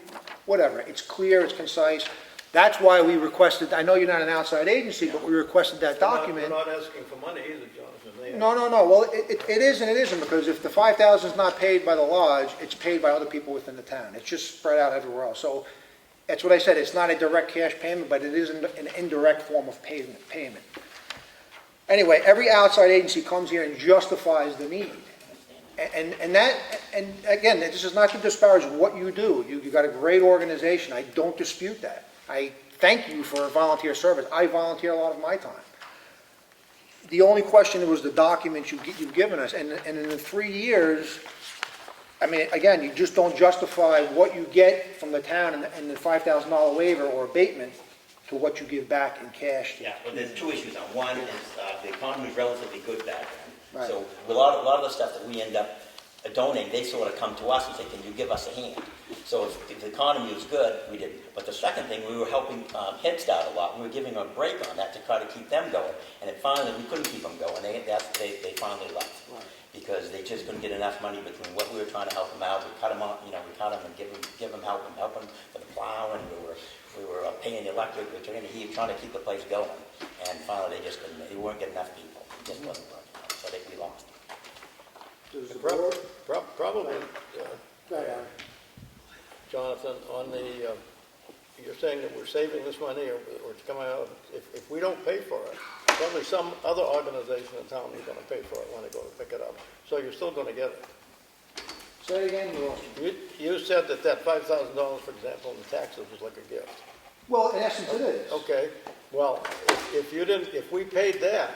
whatever. It's clear, it's concise. That's why we requested, I know you're not an outside agency, but we requested that document. We're not asking for money either, Jonathan. No. Well, it is and it isn't, because if the $5,000 is not paid by the lodge, it's paid by other people within the town. It's just spread out everywhere else. So that's what I said. It's not a direct cash payment, but it is an indirect form of payment. Anyway, every outside agency comes here and justifies the need. And again, this is not to disparage what you do. You got a great organization. I don't dispute that. I thank you for volunteer service. I volunteer a lot of my time. The only question was the documents you've given us. And in the 3 years, I mean, again, you just don't justify what you get from the town and the $5,000 waiver or abatement to what you give back in cash. Yeah, well, there's two issues. One is the economy's relatively good back then. Right. So a lot of the stuff that we end up donating, they sort of come to us and say, can you give us a hand? So if the economy was good, we did. But the second thing, we were helping Head Start a lot. We were giving them a break on that to try to keep them going. And it finally, we couldn't keep them going. They finally left. Right. Because they just couldn't get enough money between what we were trying to help them out. We cut them out, we cut them and give them help them for the plow, and we were paying the electric, we were trying to keep the place going. And finally, they weren't getting enough people. It just wasn't working out. So we lost. The problem, Jonathan, on the, you're saying that we're saving this money or it's coming out, if we don't pay for it, probably some other organization in town is going to pay for it when they go to pick it up. So you're still going to get it. Say it again, you lost me. You said that $5,000, for example, in taxes was like a gift. Well, in essence, it is. Okay, well, if we paid that,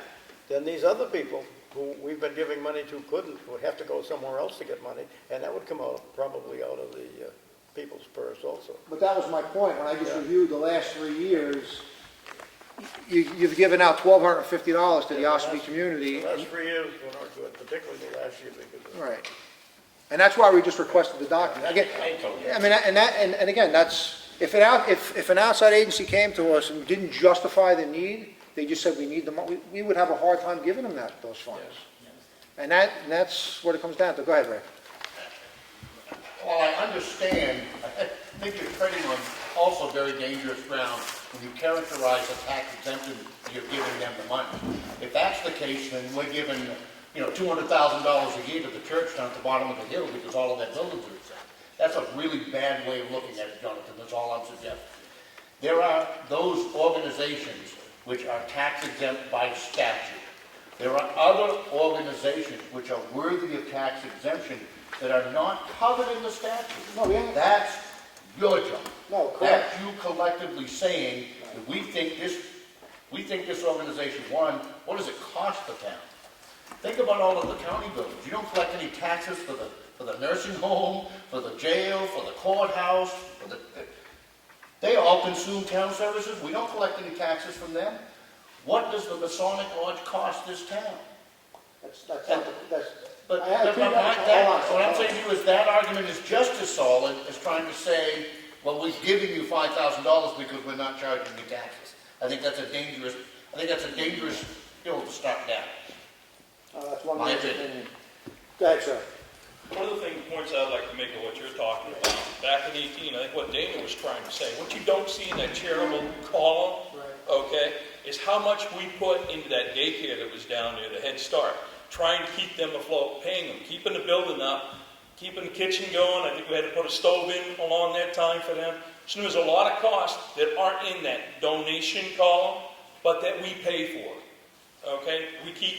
then these other people who we've been giving money to would have to go somewhere else to get money, and that would come out, probably out of the people's purse also. But that was my point. When I just reviewed the last 3 years, you've given out $1,250 to the Ossipee community. The last 3 years were not good, particularly the last year. Right. And that's why we just requested the document. Again, I mean, and again, that's, if an outside agency came to us and didn't justify the need, they just said we need the money, we would have a hard time giving them those funds. And that's what it comes down to. Go ahead, Ray. Well, I understand, I think you're treading on also very dangerous ground when you characterize a tax exemption, you're giving them the money. If that's the case, then we're giving, $200,000 a year to the church down at the bottom of the hill because all of their buildings are exempt. That's a really bad way of looking at it, Jonathan, that's all I'm suggesting. There are those organizations which are tax exempt by statute. There are other organizations which are worthy of tax exemption that are not covered in the statute. No, we haven't. That's your job. No, correct. That's you collectively saying that we think this organization, one, what does it cost the town? Think about all of the county buildings. You don't collect any taxes for the nursing home, for the jail, for the courthouse, they all consume town services. We don't collect any taxes from them. What does the Masonic Lodge cost this town? But what I'm saying to you is that argument is just as solid as trying to say, well, we're giving you $5,000 because we're not charging you taxes. I think that's a dangerous hill to start down. That's one My man's opinion. opinion. Go ahead, sir. One of the points I'd like to make of what you're talking about, back in 18, I think what Dana was trying to say, what you don't see in that charitable column, okay, is how much we put into that daycare that was down there, the Head Start, trying to keep them afloat, paying them, keeping the building up, keeping the kitchen going. I think we had to put a stove in along that time for them. So there's a lot of costs that aren't in that donation column, but that we pay for. Okay, we keep,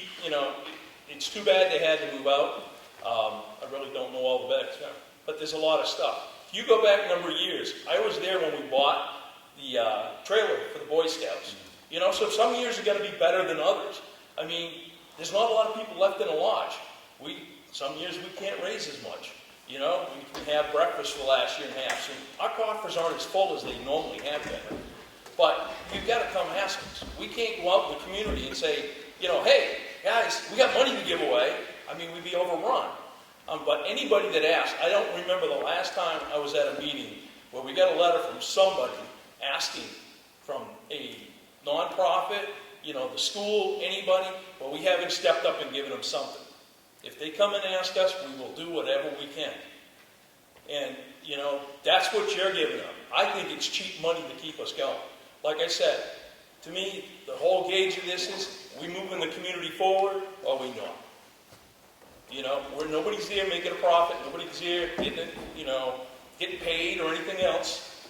it's too bad they had to move out. I really don't know all the background, but there's a lot of stuff. If you go back a number of years, I was there when we bought the trailer for the Boy Scouts. So some years are going to be better than others. I mean, there's not a lot of people left in the lodge. Some years we can't raise as much. We have breakfast for the last year and a half, so our coffers aren't as full as they normally have been. But you've got to come ask us. We can't go out in the community and say, hey, guys, we got money to give away. I mean, we'd be overrun. But anybody that asks, I don't remember the last time I was at a meeting where we got a letter from somebody asking from a nonprofit, the school, anybody, well, we haven't stepped up and given them something. If they come and ask us, we will do whatever we can. And, that's what you're giving them. I think it's cheap money to keep us going. Like I said, to me, the whole gauge of this is, we moving the community forward or we not. Where nobody's there making a profit, nobody's there getting paid or anything else.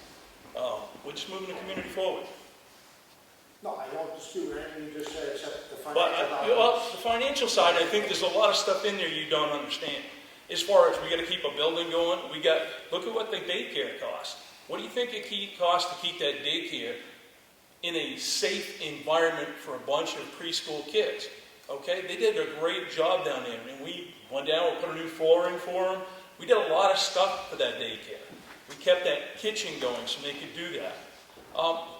We're just moving the community forward. No, I don't dispute anything you just said, except the But financial. the financial side, I think there's a lot of stuff in there you don't understand. As far as we got to keep a building going, look at what the daycare costs. What do you think it costs to keep that daycare in a safe environment for a bunch of preschool kids? Okay, they did a great job down there, and we went down, we put a new floor in for them. We did a lot of stuff for that daycare. We kept that kitchen going so they could do that.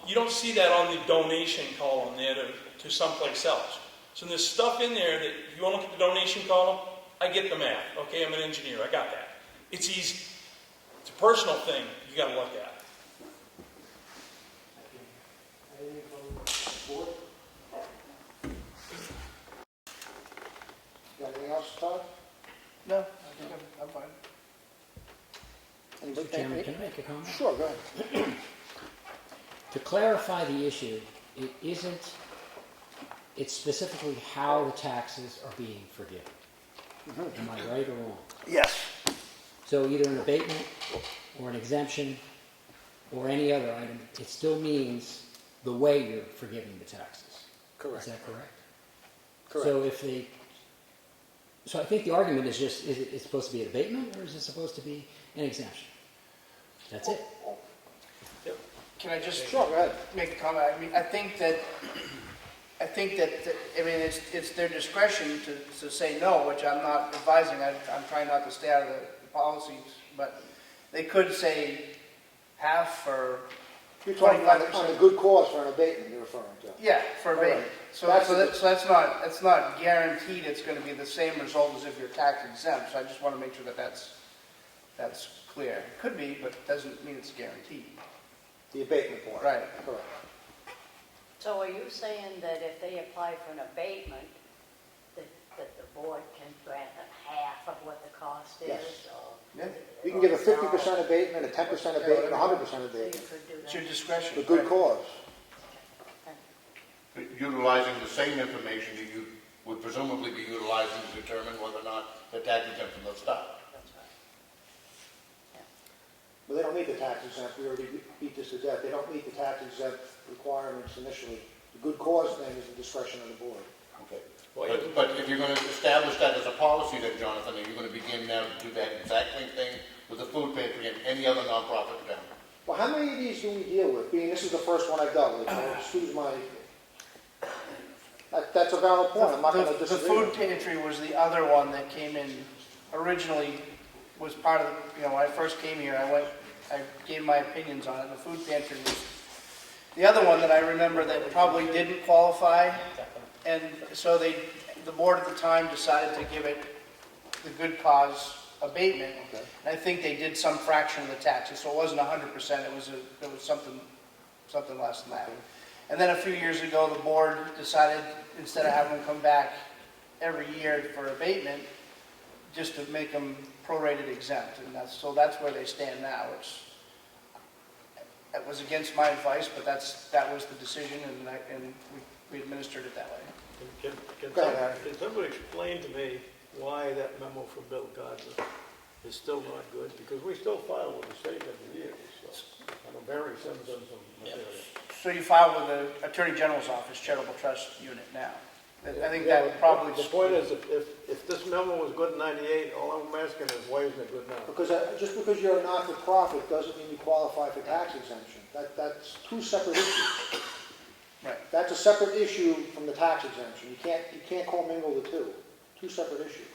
You don't see that on the donation column there to someplace else. So there's stuff in there that if you want to look at the donation column, I get the math. Okay, I'm an engineer, I got that. It's easy. It's a personal thing you got to look at. Anything from the board? Got anything else, Todd? No, I think I'm fine. Anybody Mr. think- Chairman, can I make a comment? Sure, go ahead. To clarify the issue, it's specifically how the taxes are being forgiven. Am I right or wrong? Yes. So either an abatement or an exemption or any other item, it still means the way you're forgiving the taxes. Correct. Is that correct? Correct. So I think the argument is just, is it supposed to be an abatement or is it supposed to be an exemption? That's it. Can I just Sure, go ahead. make a comment? I mean, I think that, it's their discretion to say no, which I'm not advising. I'm trying not to stay out of the policies, but they could say half or You're talking on the 25%. good cause for an abatement you're referring to. Yeah, for abatement. Alright. So That's that's not guaranteed it's going to be the same result as if you're tax exempt. So I just want to make sure that that's clear. It could be, but it doesn't mean it's guaranteed. The abatement part. Right. Correct. So are you saying that if they apply for an abatement, that the board can grant half of what the cost is? Yes. Or Yeah. You can give a 50% abatement, a 10% abatement, a 100% So you abatement. could do It's your that? discretion. The good cause. Utilizing the same information that you would presumably be utilizing to determine whether or not the tax exemption will stop. That's right. But they don't meet the tax exempt, we already beat this to death, they don't meet the tax exempt requirements initially. The good cause thing is the discretion of the board. Okay. But if you're going to establish that as a policy then, Jonathan, are you going to begin now to do that exact same thing with the food pantry and any other nonprofit in town? Well, how many of these do we deal with? Being this is the first one I've dealt with, so excuse my... That's a valid point, I'm not going to The disagree. food pantry was the other one that came in, originally was part of the, when I first came here, I gave my opinions on it. The food pantry was the other one that I remember that probably didn't qualify. And so the board at the time decided to give it the good cause abatement. Okay. And I think they did some fraction of the taxes, so it wasn't 100%, it was something less than that. And then a few years ago, the board decided, instead of having them come back every year for abatement, just to make them prorated exempt, and that's where they stand now. That was against my advice, but that was the decision, and we administered it that way. Can Go ahead, can somebody explain to me why that memo from Bill Gardner is still not good? Because we still file with the state every year, so, on a very similar material. So you filed with the Attorney General's office, Charitable Trust Unit now. I think that probably... The point is, if this memo was good in '98, all I'm asking is, why isn't it good now? Because just because you're a not-for-profit doesn't mean you qualify for tax exemption. That's two separate issues. Right. That's a separate issue from the tax exemption. You can't commingle the two. Two separate issues.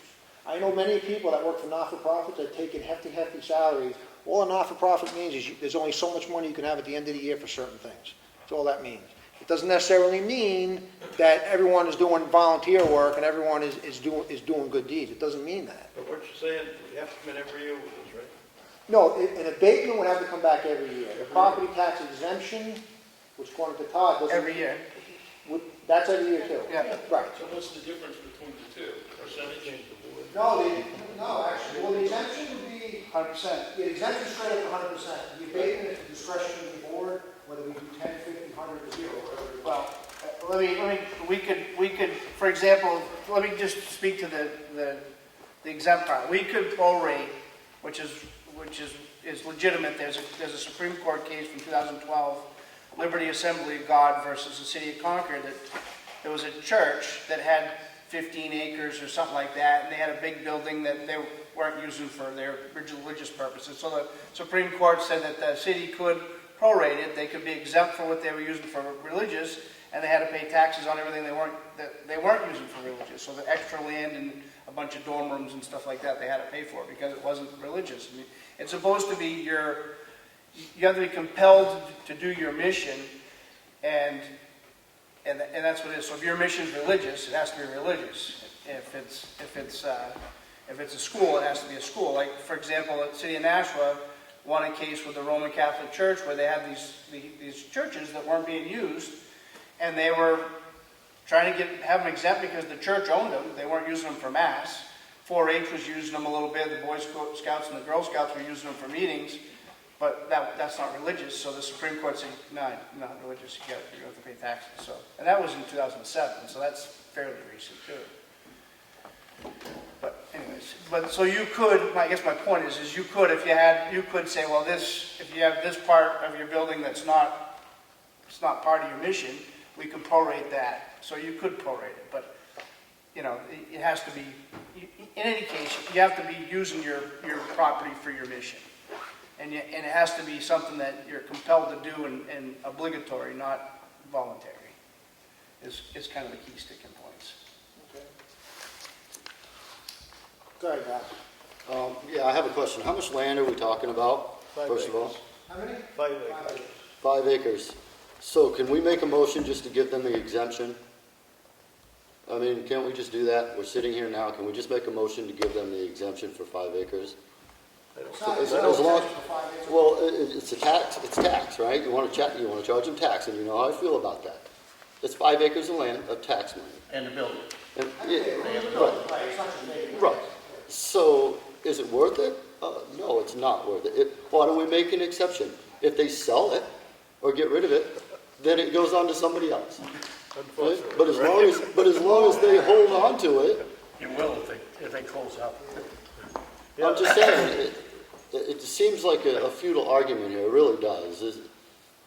I know many people that work for not-for-profits that take in hefty salaries. All a not-for-profit means is there's only so much money you can have at the end of the year for certain things. That's all that means. It doesn't necessarily mean that everyone is doing volunteer work and everyone is doing good deeds. It doesn't mean that. But what you're saying, you have to come in every year with this, right? No, an abatement would have to come back every year. The property tax exemption, which according to Todd, doesn't... Every year. That's every year too. Yeah. Right. So what's the difference between the two? Percentage? No, actually, well, the exemption would be... 100%. The exemption is straight up 100%. The abatement is the discretion of the board, whether we do 10, 50, 100, or 0, whatever it is. Well, we could, for example, let me just speak to the exempt part. We could prorate, which is legitimate. There's a Supreme Court case from 2012, Liberty Assembly of God versus the City of Concord, that there was a church that had 15 acres or something like that, and they had a big building that they weren't using for their religious purposes. So the Supreme Court said that the city could prorate it. They could be exempt for what they were using for religious, and they had to pay taxes on everything they weren't using for religious. So the extra land and a bunch of dorm rooms and stuff like that, they had to pay for because it wasn't religious. I mean, it's supposed to be you have to be compelled to do your mission, and that's what it is. So if your mission is religious, it has to be religious. If it's a school, it has to be a school. Like, for example, at the city of Nashua, won a case with the Roman Catholic Church where they had these churches that weren't being used, and they were trying to have them exempt because the church owned them. They weren't using them for mass. 4-H was using them a little bit. The Boy Scouts and the Girl Scouts were using them for meetings, but that's not religious. So the Supreme Court said, no, not religious. You have to pay taxes. So, and that was in 2007. So that's fairly recent too. But anyways, so you could, I guess my point is you could, you could say, well, if you have this part of your building it's not part of your mission, we could prorate that. So you could prorate it, but, it has to be, in any case, you have to be using your property for your mission. And it has to be something that you're compelled to do and obligatory, not voluntary, is kind of the key sticking points. Sorry, Bob. Yeah, I have a question. How much land are we talking about, 5 first of all? acres. How many? 5 acres. 5 acres. So can we make a motion just to give them the exemption? I mean, can't we just do that? We're sitting here now. Can we just make a motion to give them the exemption for 5 acres? As long, well, it's a tax. It's tax, right? You want to charge them tax, and you know how I feel about that. It's 5 acres of land of tax money. And the building. And, right. So, is it worth it? No, it's not worth it. Why don't we make an exception? If they sell it or get rid of it, then it goes on to somebody else. Right? But as long as they hold on to it, You will if they close up. I'm just saying, it seems like a futile argument here. It really does.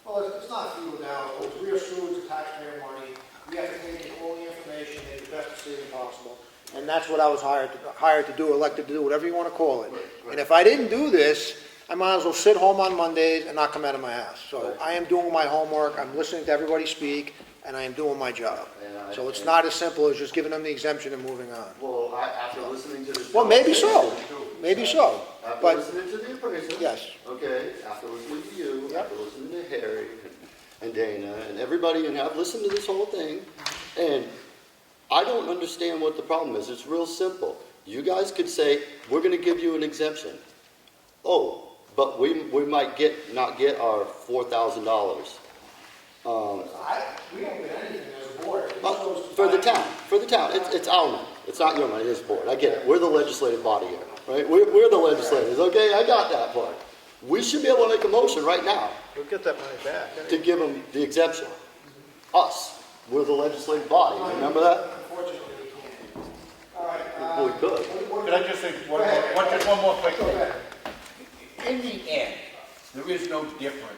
Well, it's not futile now. We are stewards of taxpayer money. We have to take in all the information in the best decision possible. And that's what I was hired to do, elected to do, whatever you want to call it. And if I didn't do this, I might as well sit home on Mondays and not come out of my house. So I am doing my homework, I'm listening to everybody speak, and I am doing my job. So it's not as simple as just giving them the exemption and moving on. Well, after listening to this... Well, maybe so. Maybe so. After But, listening to the appraiser. yes. Okay, after listening to you, Yep. after listening to Harry and Dana and everybody, and I've listened to this whole thing, and I don't understand what the problem is. It's real simple. You guys could say, we're going to give you an exemption. Oh, but we might not get our $4,000. We don't get anything as a board. For the town, it's our money. It's not your money, it's board. I get it. We're the legislative body here, right? We're the legislators, okay? I got that part. We should be able to make a motion right now We'll get that money back. to give them the exemption. Us, we're the legislative body. Remember that? Unfortunately, we can't. All right. Well, we could. Could I just say one more quick thing? In the end, there is no difference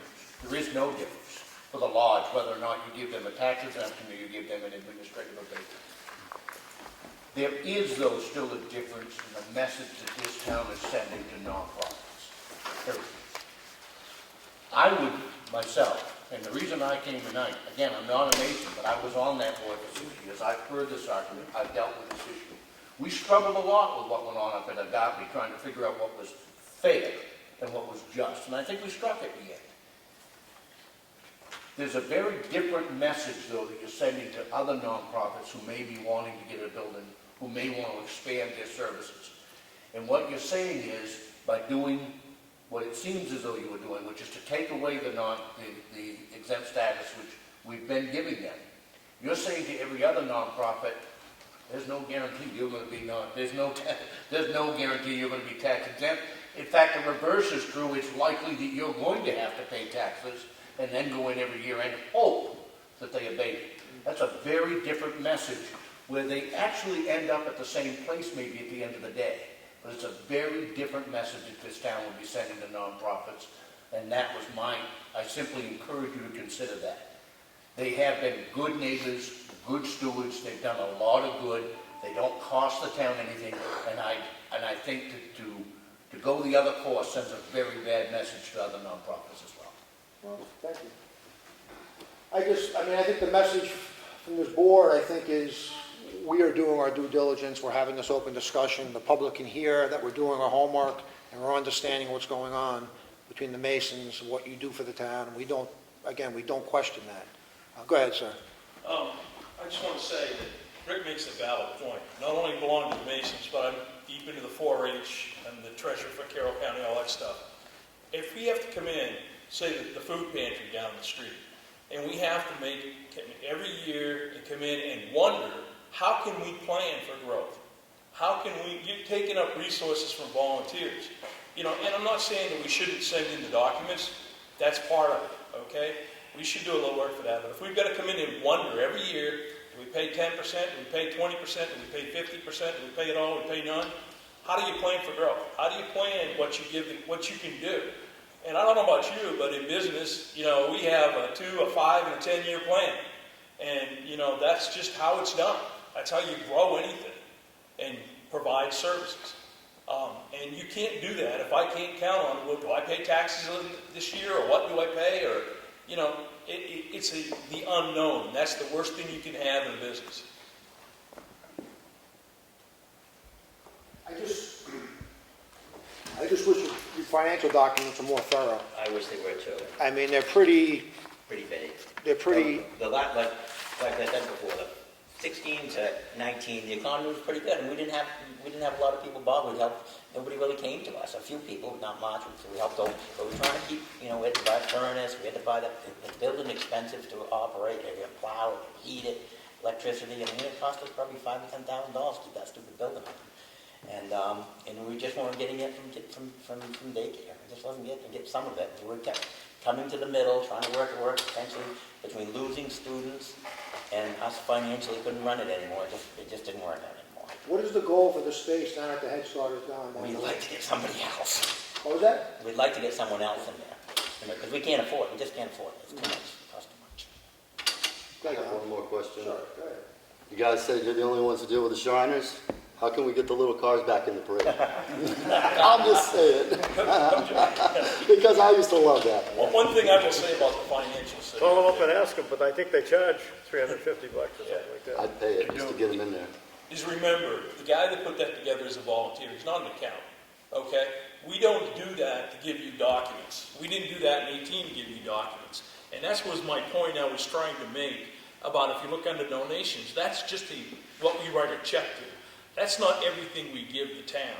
for the lodge whether or not you give them a tax exemption or you give them an administrative abatement. There is, though, still a difference in the message that this town is sending to nonprofits. There is. I would, myself, and the reason I came tonight, again, I'm not a Mason, but I was on that board for 6 years. I've heard this argument. I've dealt with this issue. We struggled a lot with what went on up at Agape, trying to figure out what was fair and what was just. And I think we struck it in the end. There's a very different message, though, that you're sending to other nonprofits who may be wanting to get a building, who may want to expand their services. And what you're saying is, by doing what it seems as though you were doing, which is to take away the exempt status which we've been giving them, you're saying to every other nonprofit, there's no guarantee you're going to be there's no guarantee you're going to be tax exempt. In fact, the reverse is true. It's likely that you're going to have to pay taxes and then go in every year and hope that they abate it. That's a very different message where they actually end up at the same place maybe at the end of the day. But it's a very different message that this town would be sending to nonprofits. And that was I simply encourage you to consider that. They have been good neighbors, good stewards. They've done a lot of good. They don't cost the town anything. And I think to go the other course sends a very bad message to other nonprofits as well. Well, thank you. I think the message from this board, I think, is we are doing our due diligence, we're having this open discussion, the public can hear that we're doing our homework, and we're understanding what's going on between the Masons, and what you do for the town, and we don't question that. Go ahead, sir. I just want to say that Rick makes a valid point. Not only belong to the Masons, but I'm deep into the 4-H and the treasurer for Carroll County, all that stuff. If we have to come in, say the food pantry down the street, and we have to make every year and come in and wonder, how can we plan for growth? How can we, you're taking up resources from volunteers. And I'm not saying that we shouldn't send in the documents. That's part of it, okay? We should do a little work for that. But if we've got to come in and wonder every year, do we pay 10%, do we pay 20%, do we pay 50%, do we pay it all, do we pay none? How do you plan for growth? How do you plan what you can do? And I don't know about you, but in business, we have a 2, a 5, and a 10-year plan. And, that's just how it's done. That's how you grow anything and provide services. And you can't do that if I can't count on, well, do I pay taxes this year, or what do I pay, or, it's the unknown. That's the worst thing you can have in business. I just wish your financial documents were more thorough. I wish they were too. I mean, they're pretty, Pretty vague. they're pretty, Like I said before, the 16 to 19, the economy was pretty good, and we didn't have a lot of people bothered. Nobody really came to us. A few people, not much, so we helped out. But we're trying to keep, we had to buy a furnace, we had to buy the building expensive to operate, we had to plow it, heat it, electricity. I mean, it cost us probably $5,000 to $10,000 to keep that stupid building up. And we just weren't getting it from daycare. We just wasn't getting some of it. We kept coming to the middle, trying to work essentially between losing students and us financially couldn't run it anymore. It just didn't work out anymore. what is the goal for the space down at the Head Start down there? We'd like to get somebody else. What was that? We'd like to get someone else in there. Because we can't afford it. We just can't afford it. It's too much. It costs too much. I got one more question. Sure, go ahead. You guys said you're the only ones to deal with the Shriners. How can we get the little cars back in the parade? I'm just saying. Because I used to love that. Well, one thing I will say about the financial system. Call them up and ask them, but I think they charge $350 or something like that. I'd pay it just to get them in there. Is remember, the guy that put that together is a volunteer. He's not an accountant, okay? We don't do that to give you documents. We didn't do that in 18 to give you documents. And that was my point I was trying to make about if you look under donations, that's just what we write a check to. That's not everything we give the town,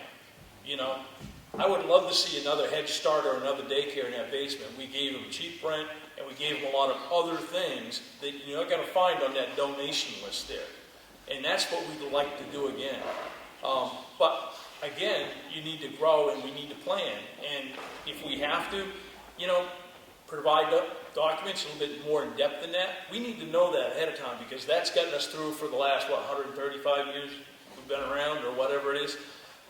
I would love to see another Head Start or another daycare in that basement. We gave them cheap rent, and we gave them a lot of other things that you're not going to find on that donation list there. And that's what we'd like to do again. But again, you need to grow and we need to plan. And if we have to, provide documents a little bit more in depth than that, we need to know that ahead of time because that's gotten us through for the last, 135 years we've been around or whatever it is.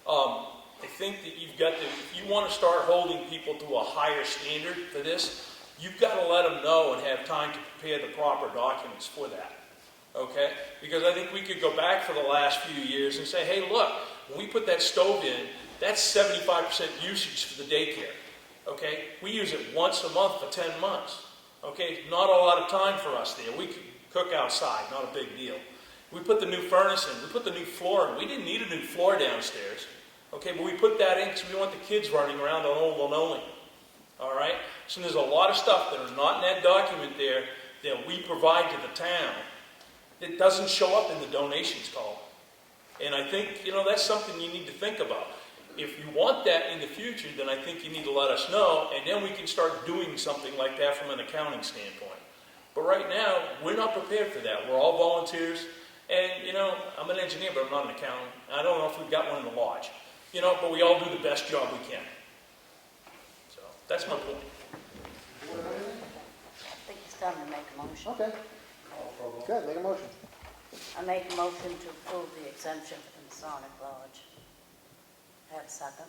I think that you've got to, if you want to start holding people to a higher standard for this, you've got to let them know and have time to prepare the proper documents for that. Okay? Because I think we could go back for the last few years and say, hey, look, when we put that stove in, that's 75% usage for the daycare. Okay? We use it once a month for 10 months. Okay? Not a lot of time for us there. We could cook outside, not a big deal. We put the new furnace in. We put the new floor in. We didn't need a new floor downstairs. Okay? But we put that in because we want the kids running around on old linoleum. All right? So there's a lot of stuff that are not in that document there that we provide to the town that doesn't show up in the donations column. And I think, that's something you need to think about. If you want that in the future, then I think you need to let us know, and then we can start doing something like that from an accounting standpoint. But right now, we're not prepared for that. We're all volunteers, and, I'm an engineer, but I'm not an accountant. I don't know if we've got one in the lodge. But we all do the best job we can. So, that's my point. I think it's time to make a motion. Okay. Good, make a motion. I make a motion to approve the exemption for the Masonic Lodge. Have a second?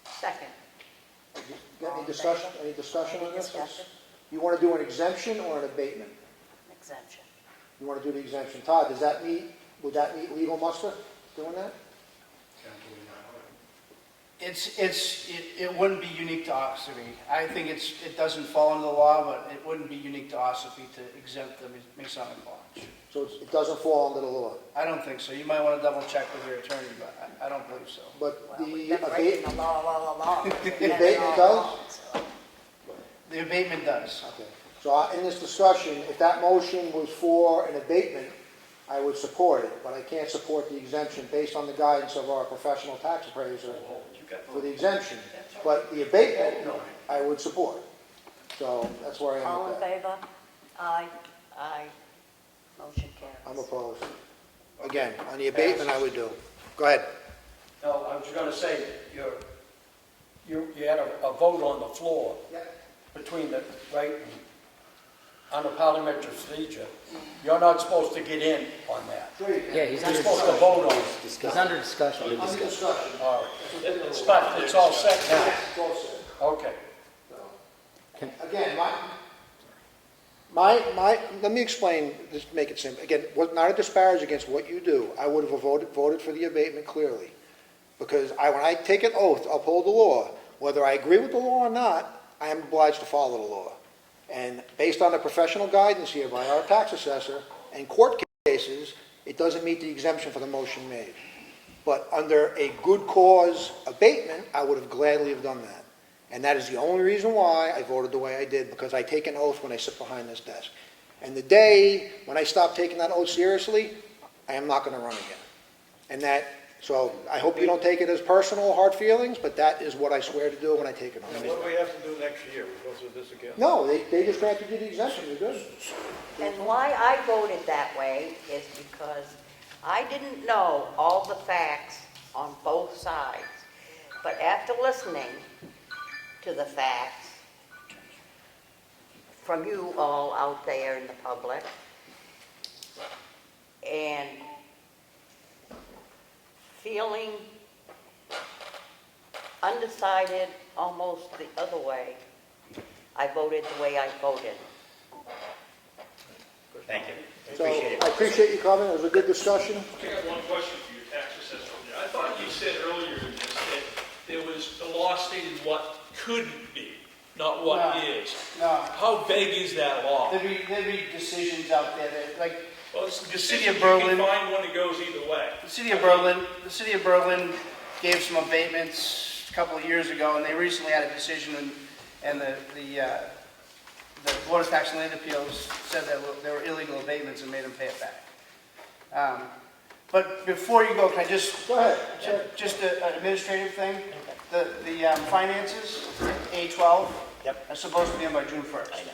Second. Got any discussion? Any discussion on this? Discussion? You want to do an exemption or an abatement? Exemption. You want to do the exemption. Todd, would that meet legal muster, doing that? It wouldn't be unique to Ossipee. I think it doesn't fall under the law, but it wouldn't be unique to Ossipee to exempt the Masonic Lodge. So it doesn't fall under the law. I don't think so. You might want to double check with your attorney, but I don't believe so. But Well, the we've been breaking the abatement, law all along. the abatement does? The abatement does. Okay. So in this discussion, if that motion was for an abatement, I would support it, but I can't support the exemption based on the guidance of our professional tax appraiser for the exemption. But the abatement, I would support. So that's where I am All in with that. favor? Aye. Aye. Motion carries. I'm opposed. Again, on the abatement, I would do. Go ahead. No, I was going to say, you had a vote on the floor between the, right, on the parliamentary procedure. You're not supposed to get in on that. Yeah, he's You're under supposed to discussion. vote on it. He's under discussion. Under discussion. All right. It's all set now. It's all set. Okay. Again, let me explain, just make it simple. Again, not a disparage against what you do. I would have voted for the abatement clearly. Because when I take an oath to uphold the law, whether I agree with the law or not, I am obliged to follow the law. And based on the professional guidance here by our tax assessor and court cases, it doesn't meet the exemption for the motion made. But under a good cause abatement, I would have gladly have done that. And that is the only reason why I voted the way I did, because I take an oath when I sit behind this desk. And the day when I stop taking that oath seriously, I am not going to run again. So I hope you don't take it as personal, hard feelings, but that is what I swear to do when I take an oath. And what do we have to do next year? We go through this again? No, they just granted you the exemption, you're good. And why I voted that way is because I didn't know all the facts on both sides. But after listening to the facts from you all out there in the public, and feeling undecided almost the other way, I voted the way I voted. Thank you. So I appreciate you coming, it was a good discussion. I got one question for your tax assessor. I thought you said earlier in this that there was, the law stated what could be, not what No. is. No. How vague is that law? There'd be decisions out there that, like, Well, it's the City decision, of you Berlin- can find one that goes either way. the city of Berlin gave some abatements a couple of years ago, and they recently had a decision, and the Board of Tax and Land Appeals said that there were illegal abatements and made them pay it back. But before you go, can I just... Go ahead. Just an administrative thing. The finances, A12, Yep. are supposed to be in by June 1st. I know.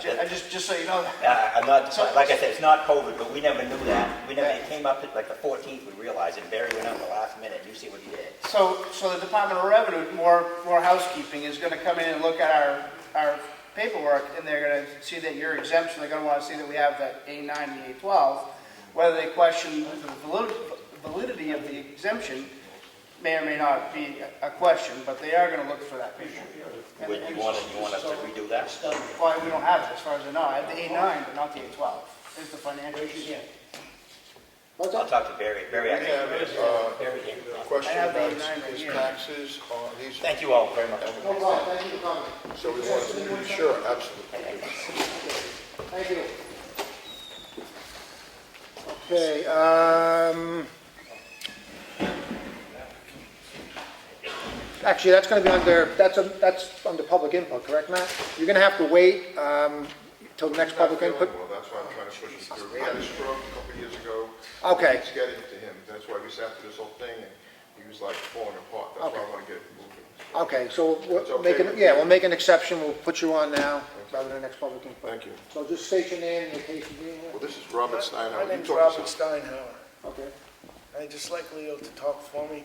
Just so you know that. I'm not, like I said, it's not COVID, but we never knew that. It came up at like the 14th, we realized, and Barry went out the last minute, you see what he did. So the Department of Revenue, more housekeeping, is going to come in and look at our paperwork, and they're going to see that you're exempt, and they're going to want to see that we have that A9 and the A12. Whether they question the validity of the exemption may or may not be a question, but they are going to look for that paperwork. You want us to redo that? Well, we don't have it, as far as I know. I have the A9, but not the A12. It's the financials. What's I'll up? talk to Barry. Barry, We have Barry. a question I have the about A9 right his here. taxes on these, Thank you all very much. No problem, thank you for coming. so we wanted to be sure, absolutely. Thank you. Okay, actually, that's going to be that's under public input, correct, Matt? You're going to have to wait till the next public input? Well, that's why I'm trying to push him through. He had a stroke a couple of years ago. Okay. It's getting to him. That's why we sat through this whole thing, and he was like falling apart. That's why I want to get it moving. Okay, so It's we'll okay make with an, yeah, you? we'll make an exception, we'll put you on now, rather than next public input. Thank you. So just state your name and your case of being here. Well, this is Robert Steinhauer. My You name's talk Robert yourself. Steinhauer. Okay. I'd just like Leo to talk for me.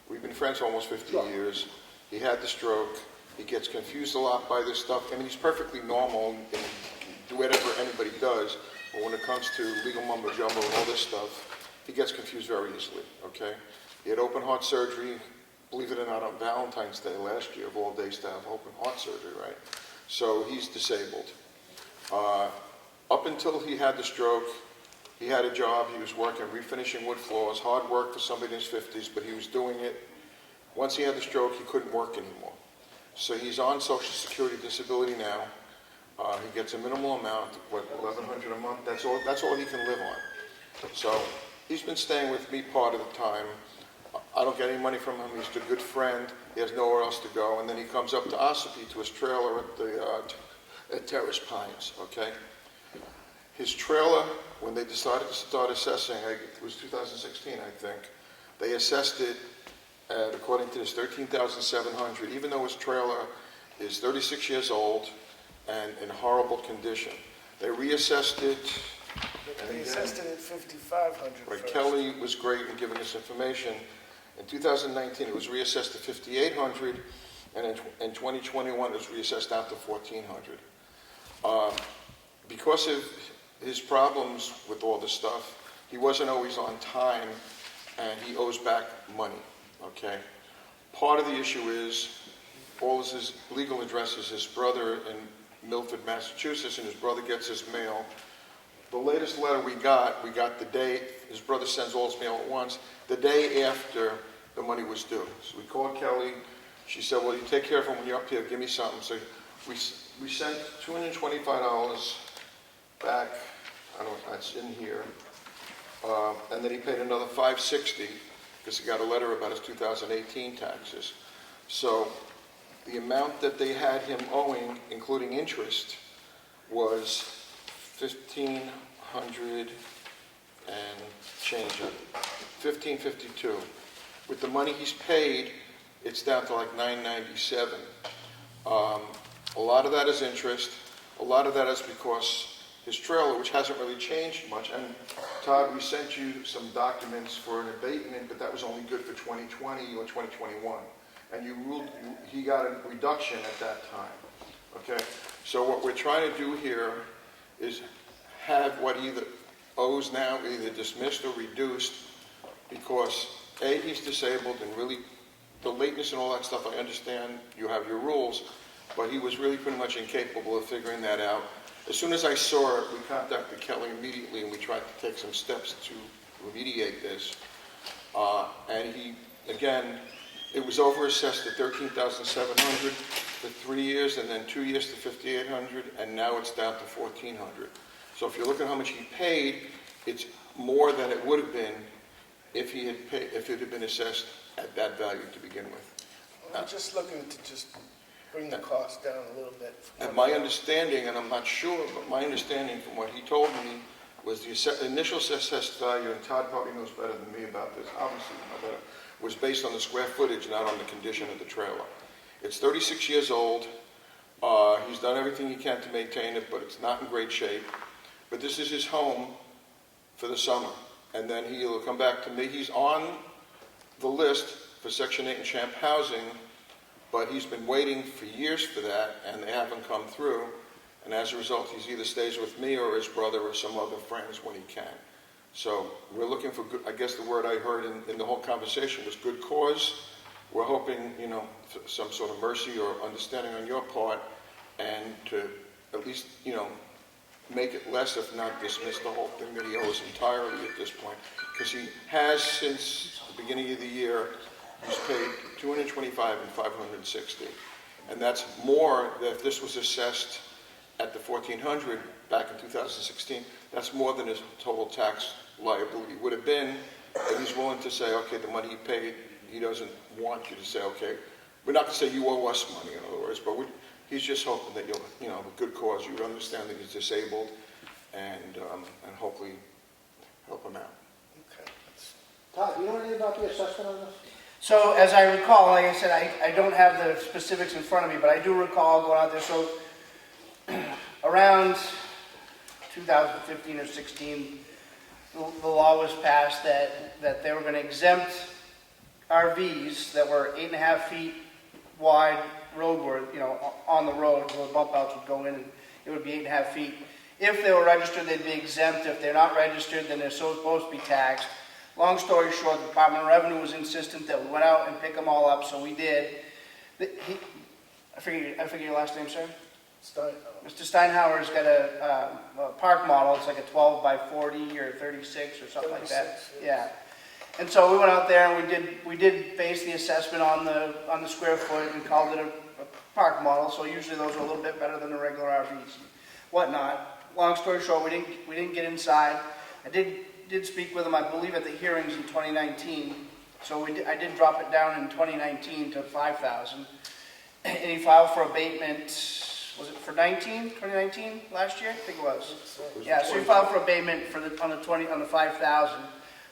We've been friends almost 50 Sure. years. He had the stroke. He gets confused a lot by this stuff. I mean, he's perfectly normal and do whatever anybody does. But when it comes to legal mumbo jumbo and all this stuff, he gets confused very easily, okay? He had open heart surgery, believe it or not, on Valentine's Day last year, of all days to have open heart surgery, right? So he's disabled. Up until he had the stroke, he had a job. He was working, refinishing wood floors, hard work for somebody in his 50s, but he was doing it Once he had the stroke, he couldn't work anymore. So he's on Social Security disability now. He gets a minimal amount, what, $1,100 a month? That's all he can live on. So he's been staying with me part of the time. I don't get any money from him. He's a good friend. He has nowhere else to go. And then he comes up to Ossipee to his trailer at Terrace Pines, okay? His trailer, when they decided to start assessing, it was 2016, I think, they assessed it at, according to this, $13,700, even though his trailer is 36 years old and in horrible condition. They reassessed it. They assessed it at $5,500 Right, first. Kelly was great in giving us information. In 2019, it was reassessed to $5,800, and in 2021, it was reassessed down to $1,400. Because of his problems with all this stuff, he wasn't always on time, and he owes back money, okay? Part of the issue is, all of his legal address is his brother in Milford, Massachusetts, and his brother gets his mail. The latest letter we got the day, his brother sends all his mail at once, the day after the money was due. So we called Kelly. She said, well, you take care of him when you're up here, give me something. So we sent $225 back, I don't know if that's in here, and then he paid another $560 because he got a letter about his 2018 taxes. So the amount that they had him owing, including interest, was $1,500 and change, $1,552. With the money he's paid, it's down to like $997. A lot of that is interest. A lot of that is because his trailer, which hasn't really changed much, and Todd, we sent you some documents for an abatement, but that was only good for 2020 or 2021. And he got a reduction at that time, okay? So what we're trying to do here is have what he either owes now either dismissed or reduced, because A, he's disabled, and really the lateness and all that stuff, I understand you have your rules, but he was really pretty much incapable of figuring that out. As soon as I saw it, we contacted Kelly immediately, and we tried to take some steps to remediate this. And he, again, it was overassessed to $13,700 for 3 years, and then 2 years to $5,800, and now it's down to $1,400. So if you look at how much he paid, it's more than it would have been if it had been assessed at that value to begin with. I'm just looking to just bring the cost down a little bit. And my understanding, and I'm not sure, but my understanding from what he told me was the initial assessed value, and Todd probably knows better than me about this, obviously no better, was based on the square footage, not on the condition of the trailer. It's 36 years old. He's done everything he can to maintain it, but it's not in great shape. But this is his home for the summer. And then he'll come back to me. He's on the list for Section 8 and Champ housing, but he's been waiting for years for that, and they haven't come through. And as a result, he either stays with me or his brother or some other friends when he can. So we're looking for good, I guess the word I heard in the whole conversation was good cause. We're hoping, for some sort of mercy or understanding on your part, and to at least, make it less, if not dismiss the whole thing that he owes entirely at this point. Because he has, since the beginning of the year, he's paid $225 and $560. And that's more than if this was assessed at the $1,400 back in 2016, that's more than his total tax liability would have been. And he's willing to say, okay, the money he paid, he doesn't want you to say, okay, we're not going to say you owe us money, in other words, but he's just hoping that you'll, a good cause, you would understand that he's disabled, and hopefully help him out. Okay. Todd, do you know anything about the assessment on this? So as I recall, like I said, I don't have the specifics in front of me, but I do recall going out there. So around 2015 or 16, the law was passed that they were going to exempt RVs that were 8.5 feet wide roadward, on the road, where bump outs would go in, and it would be 8.5 feet. If they were registered, they'd be exempt. If they're not registered, then they're supposed to be taxed. Long story short, the Department of Revenue was insistent that we went out and pick them all up, so we did. I forget your last name, sir? Mr. Steinhauer's got a park model. It's like a 12 by 40 or 36 or something like that. Yeah. And so we went out there and we did base the assessment on the square foot and called it a park model, so usually those are a little bit better than the regular RVs and whatnot. Long story short, we didn't get inside. I did speak with him, I believe, at the hearings in 2019, so I did drop it down in 2019 to 5,000. And he filed for abatement, was it for 2019, last year? I think it was. Yeah, so he filed for abatement for on the 5,000.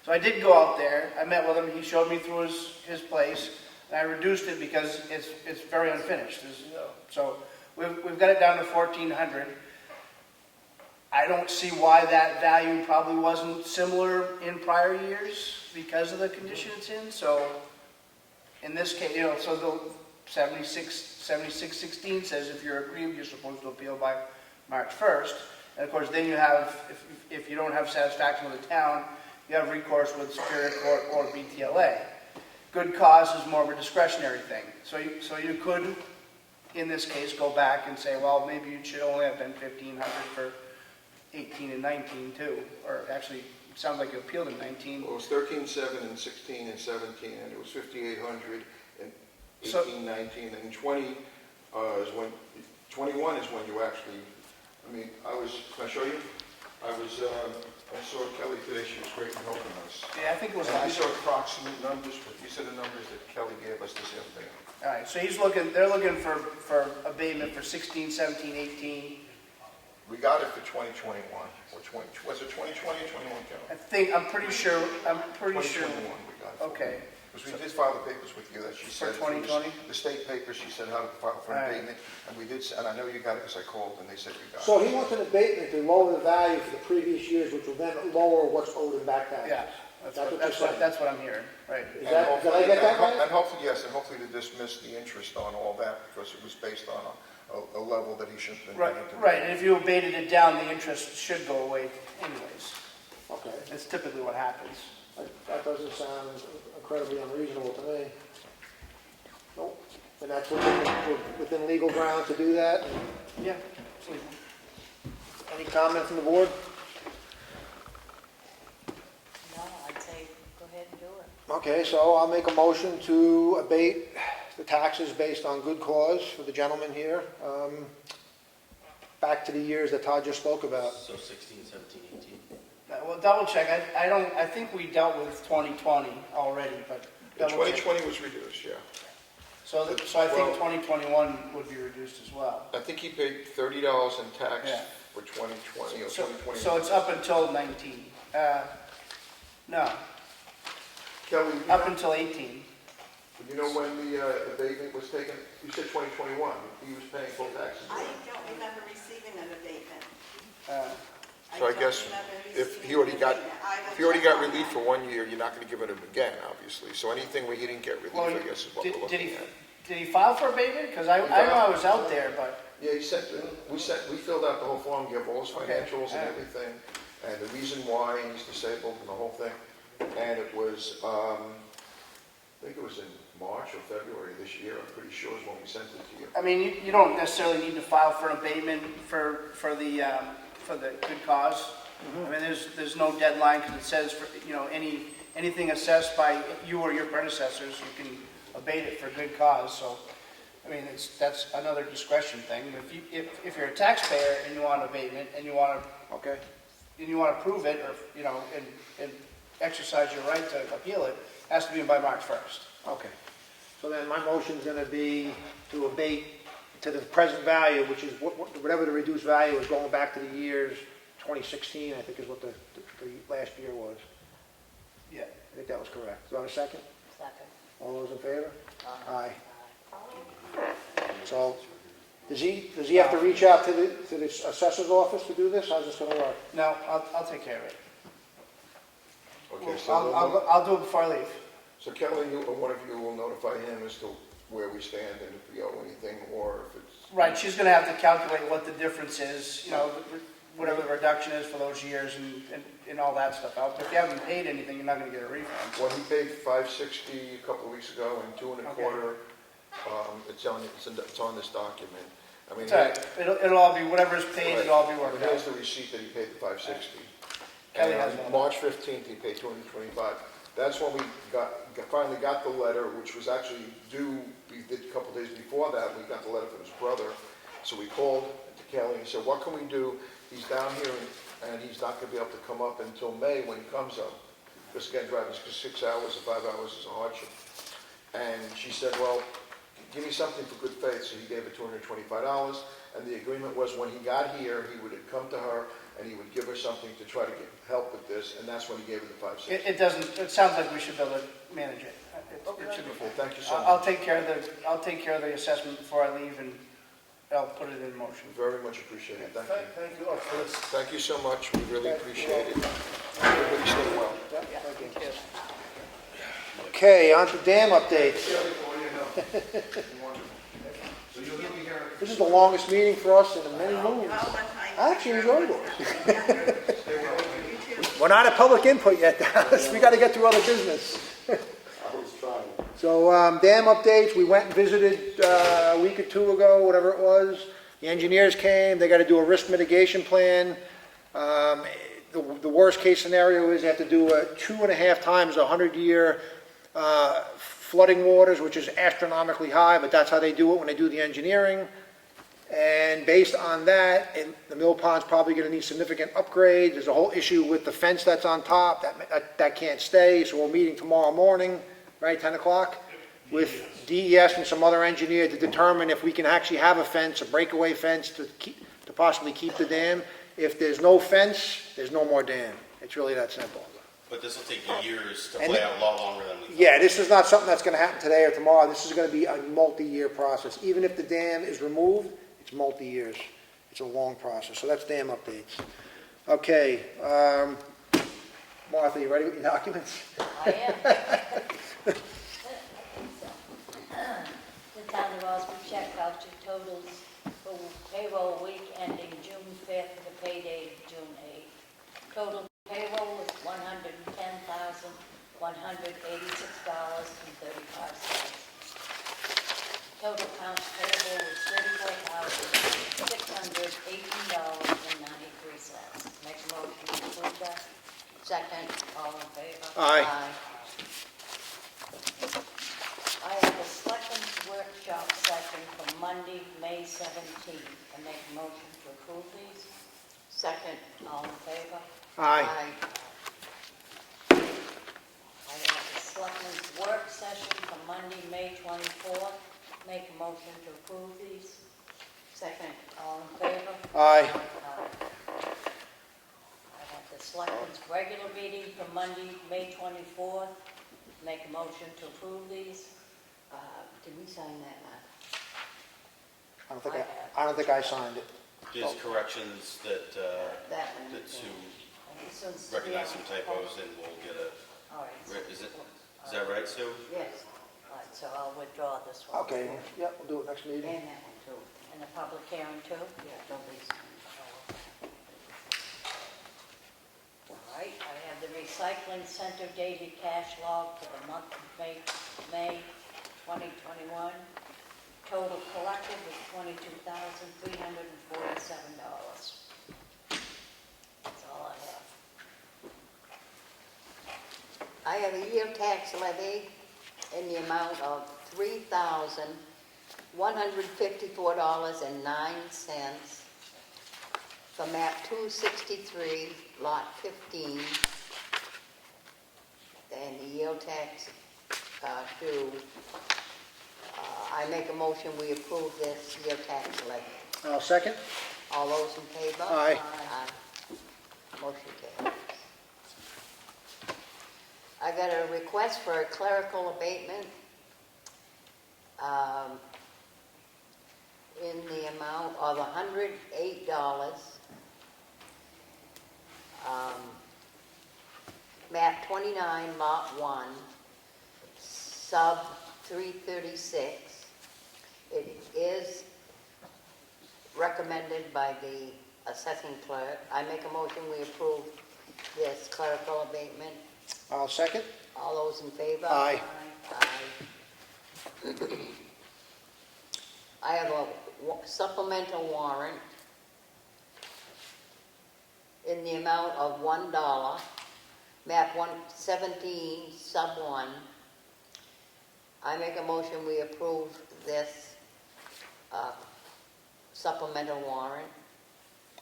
So I did go out there, I met with him, he showed me through his place, and I reduced it because it's very unfinished. So we've got it down to 1,400. I don't see why that value probably wasn't similar in prior years because of the condition it's in. So in this case, so the 7616 says if you're aggrieved, you're supposed to appeal by March 1st. And of course, then you have, if you don't have satisfaction with the town, you have recourse with Superior Court or BTLA. Good cause is more of a discretionary thing. So you could, in this case, go back and say, well, maybe you should only have been 1,500 for 18 and 19 too. Or actually, it sounds like you appealed in 19. Well, it was 13.7 and 16 and 17, and it was 5,800 and 18, 19, and 20 is when, 21 is when you actually, can I show you? I saw Kelly today, she was great in helping us. Yeah, I think it was And last these are approximate numbers, but these are the numbers that Kelly gave us this afternoon. All right, so they're looking for abatement for 16, 17, 18. We got it for 2021, or 20, was it 2020 or 21, Kelly? I'm pretty sure. 2021 we got it. Okay. Because we did file the papers with you that she said. For 2020? The state papers, she said how to file for an All right. abatement, and we did, and I know you got it because I called and they said you got it. So he wants an abatement to lower the value for the previous years, which will then lower what's owed in back taxes. Yeah, That's what you're saying. that's what I'm hearing, right. Is that, did I get that right? And hopefully, yes, and hopefully to dismiss the interest on all that, because it was based on a level that he shouldn't have been. Right, and if you abated it down, the interest should go away anyways. Okay, That's typically what happens. that doesn't sound incredibly unreasonable to me. Nope, and that's within legal grounds to do that? Yeah. Any comment from the board? No, I'd say go ahead and do it. Okay, so I'll make a motion to abate the taxes based on good cause for the gentleman here, back to the years that Todd just spoke about. So 16, 17, 18. Well, double check, I think we dealt with 2020 already, but The double check. 2020 was reduced, yeah. So I think 2021 would be reduced as well. I think he paid $30 in tax Yeah. for 2020 or So 2021. so it's up until 19. No, Kelly, up until 18. you know when the abatement was taken? You said 2021, he was paying full taxes. I don't remember receiving an abatement. So I don't guess remember if receiving he already an got, abatement. I will if he already check got on relief that. for 1 year, you're not going to give it him again, obviously. So anything where he didn't get relief, Well, I guess is what we're looking at. Did he file for abatement? Because I know I was out there, but, Yeah, we filled out the whole form, gave all his Okay, financials and yeah. everything, and the reason why he's disabled and the whole thing. And it was, I think it was in March or February this year, I'm pretty sure is when we sent it to you. I mean, you don't necessarily need to file for an abatement for the good cause. I mean, there's no deadline, because it says, anything assessed by you or your predecessors, you can abate it for good cause, so, I mean, that's another discretion thing. If you're a taxpayer and you want an abatement, and you want to prove it, or, and exercise your right to appeal it, it has to be by March 1st. Okay, so then my motion's gonna be to abate to the present value, which is whatever the reduced value is, going back to the years 2016, I think is what the last year was. Yeah. I think that was correct. Do I have a second? Second. All those in favor? Aye. So, does he have to reach out to the assessor's office to do this? How's this gonna work? No, I'll take care of it. Okay, so, I'll do it before I leave. so Kelly, one of you will notify him as to where we stand and if we owe anything, or if it's... Right, she's gonna have to calculate what the difference is, whatever the reduction is for those years and all that stuff out. But if you haven't paid anything, you're not gonna get a refund. Well, he paid $560 a couple of weeks ago and $2 1/4. It's on this document. I mean, It's all right, it'll all be, whatever is paid, it'll all be worked Here's out. the receipt that he paid the $560. Kelly And has on one. March 15th, he paid $225. That's when we finally got the letter, which was actually due, we did a couple days before that, we got the letter from his brother. So we called to Kelly and said, what can we do? He's down here and he's not gonna be able to come up until May when he comes up. Because again, driving 6 hours or 5 hours is a hardship. And she said, well, give me something for good faith. So he gave her $225. And the agreement was when he got here, he would come to her and he would give her something to try to get help with this. And that's when he gave her the $560. It sounds like we should be able to manage it. It should be. Wonderful. Thank you so much. I'll take care of the assessment before I leave, and I'll put it in motion. Very much appreciated. Thank you. Thank you all for this. Thank you so much. We really appreciate it. Everybody stay well. Okay, on to dam updates. This is the longest meeting for us in many moons. I actually enjoyed it. We're not at public input yet, Dallas. We got to get through other business. So dam updates, we went and visited a week or two ago, whatever it was. The engineers came, they got to do a risk mitigation plan. The worst case scenario is they have to do 2.5 times 100-year flooding waters, which is astronomically high, but that's how they do it when they do the engineering. And based on that, the mill pond's probably going to need significant upgrades. There's a whole issue with the fence that's on top, that can't stay, so we're meeting tomorrow morning, right, 10 o'clock, with DES and some other engineer to determine if we can actually have a fence, a breakaway fence to possibly keep the dam. If there's no fence, there's no more dam. It's really that simple. But this will take years to play out a lot longer than we thought. Yeah, this is not something that's going to happen today or tomorrow. This is going to be a multi-year process. Even if the dam is removed, it's multi-years. It's a long process. So that's dam updates. Okay. Martha, you ready with your documents? I am. The town of Ossipee check voucher totals for payroll week ending June 5th to the pay date of June 8th. Total payroll was $110,186.35. Total accounts payable was $34,618.93. Make a motion to approve that. Second, all in favor? Aye. I have a selectmen's workshop session for Monday, May 17th. I make a motion to approve these. Second, all in favor? Aye. I have a selectmen's work session for Monday, May 24th. Make a motion to approve these. Second, all in favor? Aye. I have the selectmen's regular meeting for Monday, May 24th. Make a motion to approve these. Did we sign that, Mark? I don't think I signed it. There's corrections that That one. Sue This one's- recognized some typos and we'll get a, All right. is that right, Sue? Yes. All right, so I'll withdraw this one. Okay, yeah, we'll do it next meeting. And that one too. And the public hearing too? Yeah. Nobody's. All right, I have the recycling center daily cash log for the month of May 2021. Total collected was $22,347. That's all I have. I have a year tax levy in the amount of $3,154.09 for map 263, lot 15. And the yield tax due. I make a motion, we approve this year tax levy. I'll second. All those in favor? Aye. Motion carries. I got a request for a clerical abatement in the amount of $108. Map 29, lot 1, sub 336. It is recommended by the assessing clerk. I make a motion, we approve this clerical abatement. I'll second. All those in favor? Aye. Aye. I have a supplemental warrant in the amount of $1 map 117, sub 1. I make a motion we approve this supplemental warrant.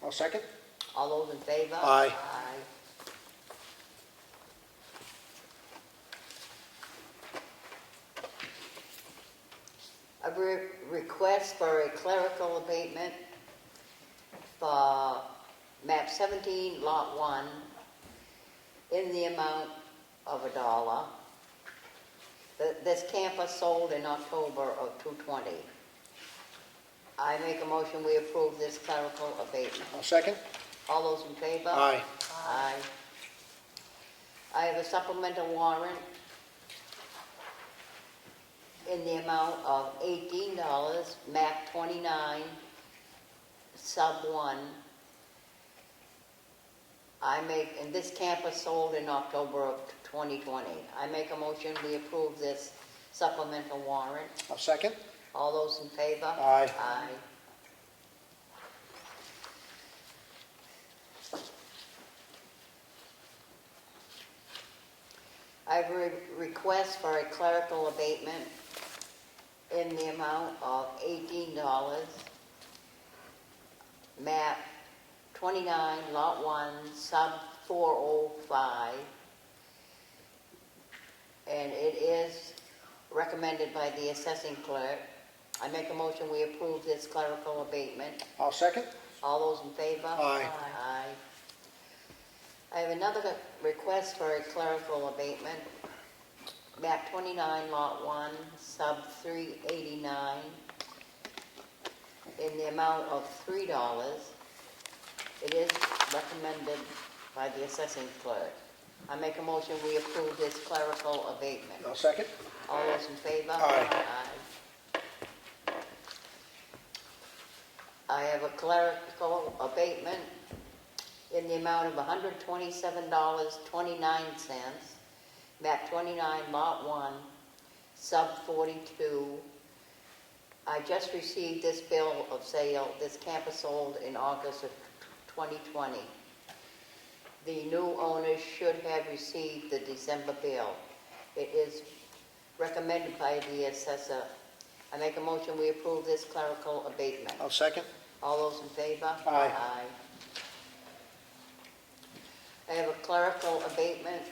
I'll second. All those in favor? Aye. Aye. A request for a clerical abatement for map 17, lot 1, in the amount of $1. This camper sold in October of 2020. I make a motion we approve this clerical abatement. I'll second. All those in favor? Aye. Aye. I have a supplemental warrant in the amount of $18, map 29, sub 1. And this camper sold in October of 2020. I make a motion we approve this supplemental warrant. I'll second. All those in favor? Aye. Aye. I have a request for a clerical abatement in the amount of $18, map 29, lot 1, sub 405. And it is recommended by the assessing clerk. I make a motion we approve this clerical abatement. I'll second. All those in favor? Aye. Aye. I have another request for a clerical abatement. Map 29, lot 1, sub 389, in the amount of $3. It is recommended by the assessing clerk. I make a motion we approve this clerical abatement. I'll second. All those in favor? Aye. Aye. I have a clerical abatement in the amount of $127.29, map 29, lot 1, sub 42. I just received this bill of sale. This camper sold in August of 2020. The new owners should have received the December bill. It is recommended by the assessor. I make a motion we approve this clerical abatement. I'll second. All those in favor? Aye. I have a clerical abatement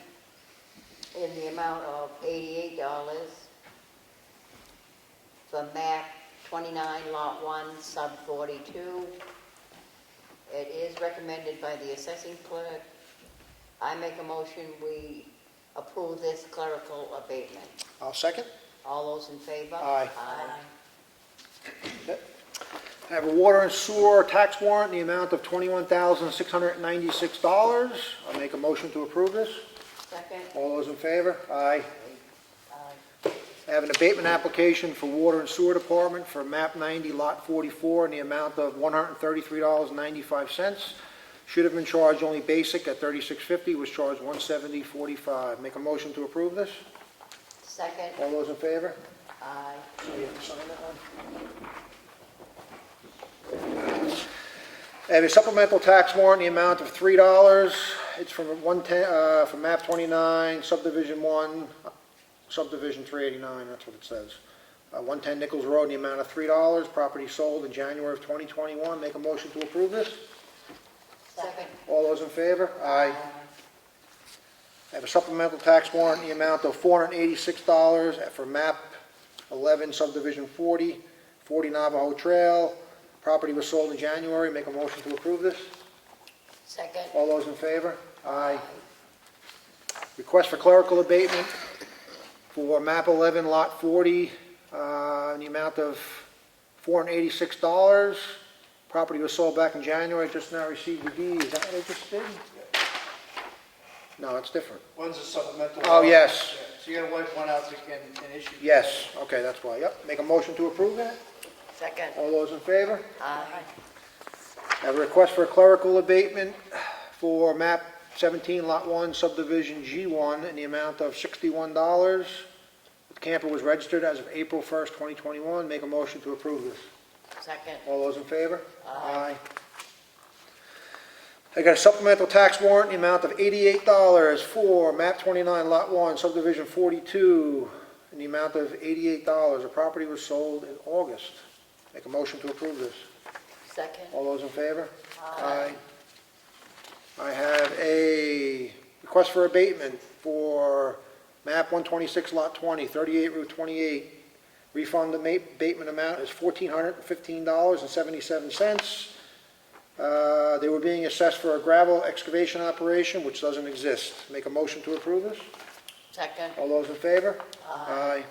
in the amount of $88 for map 29, lot 1, sub 42. It is recommended by the assessing clerk. I make a motion we approve this clerical abatement. I'll second. All those in favor? Aye. Aye. I have a water and sewer tax warrant in the amount of $21,696. I'll make a motion to approve this. Second? All those in favor? Aye. Aye. I have an abatement application for water and sewer department for map 90, lot 44, in the amount of $133.95. Should have been charged only basic at $36.50, was charged $170.45. Make a motion to approve this. Second? All those in favor? Aye. So you have to sign that one. I have a supplemental tax warrant in the amount of $3. It's from from map 29, subdivision 1, subdivision 389, that's what it says. 110 Nichols Road in the amount of $3. Property sold in January of 2021. Make a motion to approve this. Second? All those in favor? Aye. I have a supplemental tax warrant in the amount of $486 for map 11, subdivision 40, 40 Navajo Trail. Property was sold in January. Make a motion to approve this. Second? All those in favor? Aye. Request for clerical abatement for map 11, lot 40, in the amount of $486. Property was sold back in January, just now received the deed. Is that what I just did? No, it's different. One's a supplemental. Oh, yes. So you're gonna wipe one out and issue. Yes, okay, that's why. Yep, make a motion to approve that. Second? All those in favor? Aye. I have a request for a clerical abatement for map 17, lot 1, subdivision G1, in the amount of $61. The camper was registered as of April 1st, 2021. Make a motion to approve this. Second? All those in favor? Aye. I got a supplemental tax warrant in the amount of $88 for map 29, lot 1, subdivision 42, in the amount of $88. The property was sold in August. Make a motion to approve this. Second. All those in favor? Aye. I have a request for abatement for map 126, lot 20, 38 Route 28. Refund abatement amount is $1,415.77. They were being assessed for a gravel excavation operation, which doesn't exist. Make a motion to approve this? Second. All those in favor? Aye.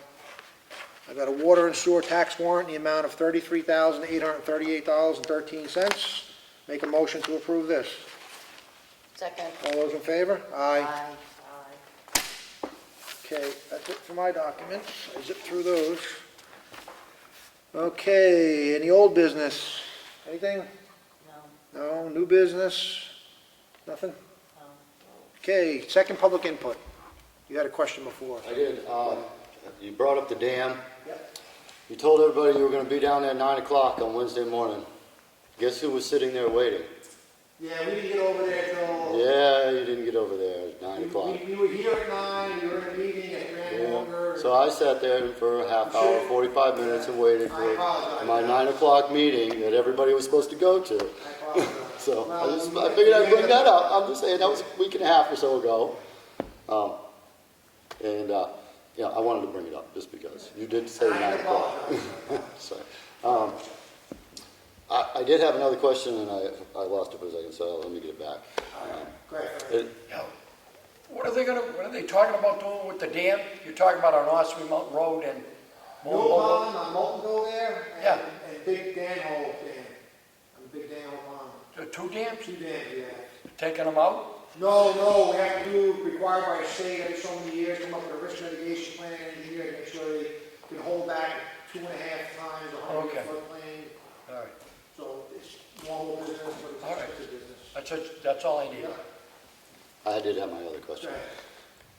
I got a water and sewer tax warrant in the amount of $33,838.13. Make a motion to approve this. Second. All those in favor? Aye. Aye. Okay, that's it for my documents. I zipped through those. Okay, any old business? Anything? No. No, new business? Nothing? No. Okay, second public input. You had a question before. I did. You brought up the dam. Yep. You told everybody you were going to be down there at 9 o'clock on Wednesday morning. Guess who was sitting there waiting? Yeah, we didn't get over there till... Yeah, you didn't get over there at 9 o'clock. We were here at 9, we were in a meeting at Grand Longer. So I sat there for a half hour, 45 minutes, and waited for my 9 o'clock meeting that everybody was supposed to go to. So I figured I'd bring that up. I'm just saying, that was a week and a half or so ago. Yeah, I wanted to bring it up just because you did say 9 o'clock. Sorry. I did have another question, and I lost it for a second, so let me get it back. What are they talking about doing with the dam? You're talking about on Ossipee Mountain Road and Mill Pond on Moltenville there, Yeah. and Big Danhole Dam. Big Danhole Pond. the two dams, 2 dams, yeah. taking them out? No, we have to do, required by the state every so many years, come up with a risk mitigation plan and engineer to make sure they can hold back 2.5 times the 100 Okay. floodplain. All right, So it's normal business, but it's All right. expensive business. that's all I need. I did have my other question.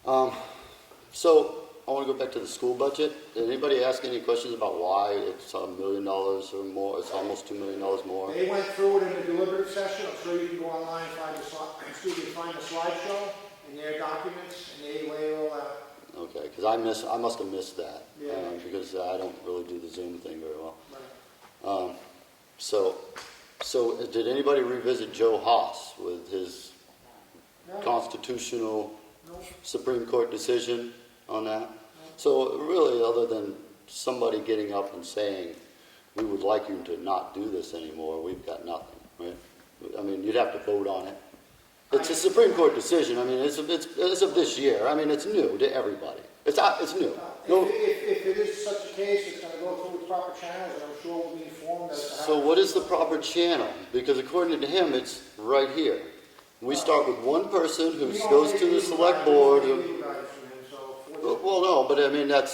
Right. So I want to go back to the school budget. Did anybody ask any questions about why it's $1 million or more? It's almost $2 million more. They went through it in the deliberative session. I'm sure you can go online and find the slideshow in their documents, and they lay it all out. Okay, because I must have missed that, Yeah. because I don't really do the Zoom thing very well. Right. So did anybody revisit Joe Haas with his No. constitutional No. Supreme Court decision on that? So really, other than somebody getting up and saying, we would like you to not do this anymore, we've got nothing, right? I mean, you'd have to vote on it. It's a Supreme Court decision. I mean, it's of this year. I mean, it's new to everybody. It's new. No. If it is such a case, it's going to go through its proper channels, and I'm sure we'll be informed as to how. So what is the proper channel? Because according to him, it's right here. We start with one person who goes to the select board. Well, no, but I mean, I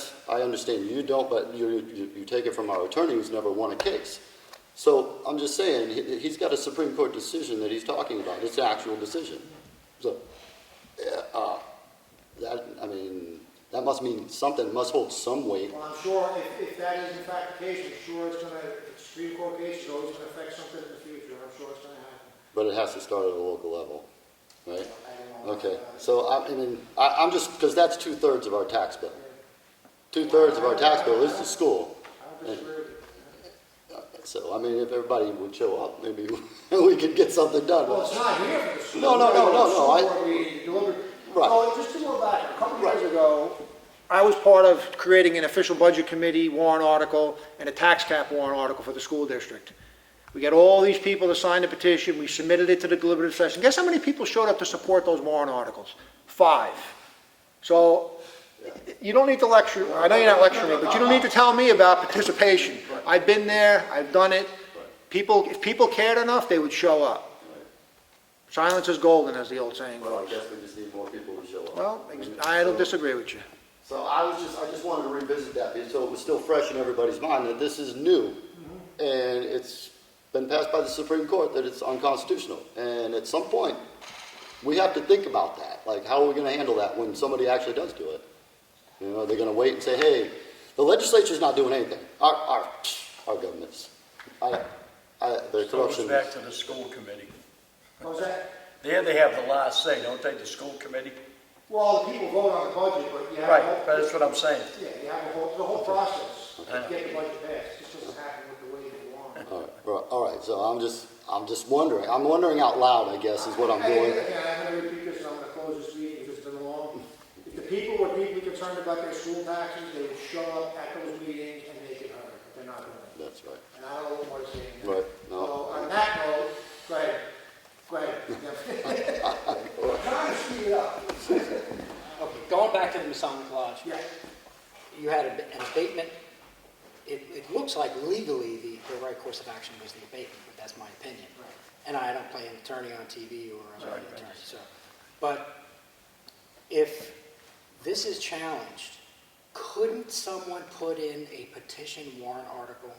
understand you don't, but you take it from our attorney who's never won a case. So I'm just saying, he's got a Supreme Court decision that he's talking about. It's an actual decision. So, that must mean something, must hold some weight. Well, I'm sure if that is in fact the case, I'm sure it's going to, the Supreme Court case is always going to affect something in the future. I'm sure it's going to happen. But it has to start at a local level, right? Okay, so I'm just, because that's 2/3 of our tax bill. 2/3 of our tax bill is the school. I don't disagree with you. So, I mean, if everybody would show up, maybe we could get something done. Well, it's not here for the school. No. Right. So just to go back, a couple years ago, I was part of creating an official budget committee warrant article and a tax cap warrant article for the school district. We got all these people to sign the petition, we submitted it to the deliberative session. Guess how many people showed up to support those warrant articles? 5. So, you don't need to lecture, I know you're not lecturing me, but you don't need to tell me about participation. I've been there, I've done it. If people cared enough, they would show up. Silence is golden, as the old saying Well, I goes. guess we just need more people to show up. Well, I don't disagree with you. So I just wanted to revisit that, so it was still fresh in everybody's mind that this is new. And it's been passed by the Supreme Court that it's unconstitutional. And at some point, we have to think about that. Like, how are we going to handle that when somebody actually does do it? You know, they're going to wait and say, hey, the legislature's not doing anything. Our government's. The Goes corruption. back to the school committee. What was that? There they have the last say, don't they, the school committee? Well, the people vote on the budget, but you have. Right, but that's what I'm saying. Yeah, you have the whole process to get the budget passed. It just doesn't happen with the way you want. All right, so I'm just wondering, I'm wondering out loud, I guess, is what I'm doing. Again, I'm going to repeat this, and I'm going to close this meeting because it's been long. If the people were deeply concerned about their school taxes, they would show up at those meetings and make it heard, but they're not doing it. That's right. And I don't know what more to say. Right, no. So on that note, go ahead. Go ahead. I'm trying to speed it up. Okay, going back to the Masonic Lodge. Yeah. You had an abatement. It looks like legally the right course of action was the abatement, but that's my opinion. Right. And I don't play an attorney on TV or I'm not an attorney, so. But if this is challenged, couldn't someone put in a petition warrant article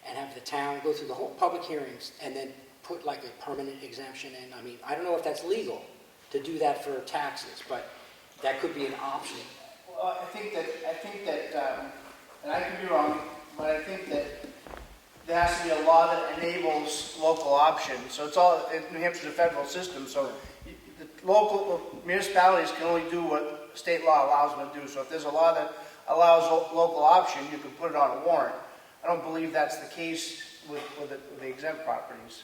and have the town go through the whole public hearings and then put like a permanent exemption in? I mean, I don't know if that's legal to do that for taxes, but that could be an option. Well, I think that, and I could be wrong, but I think that there has to be a law that enables local option. So it's all, New Hampshire's a federal system, so the local municipalities can only do what state law allows them to do. So if there's a law that allows local option, you can put it on a warrant. I don't believe that's the case with the exempt properties.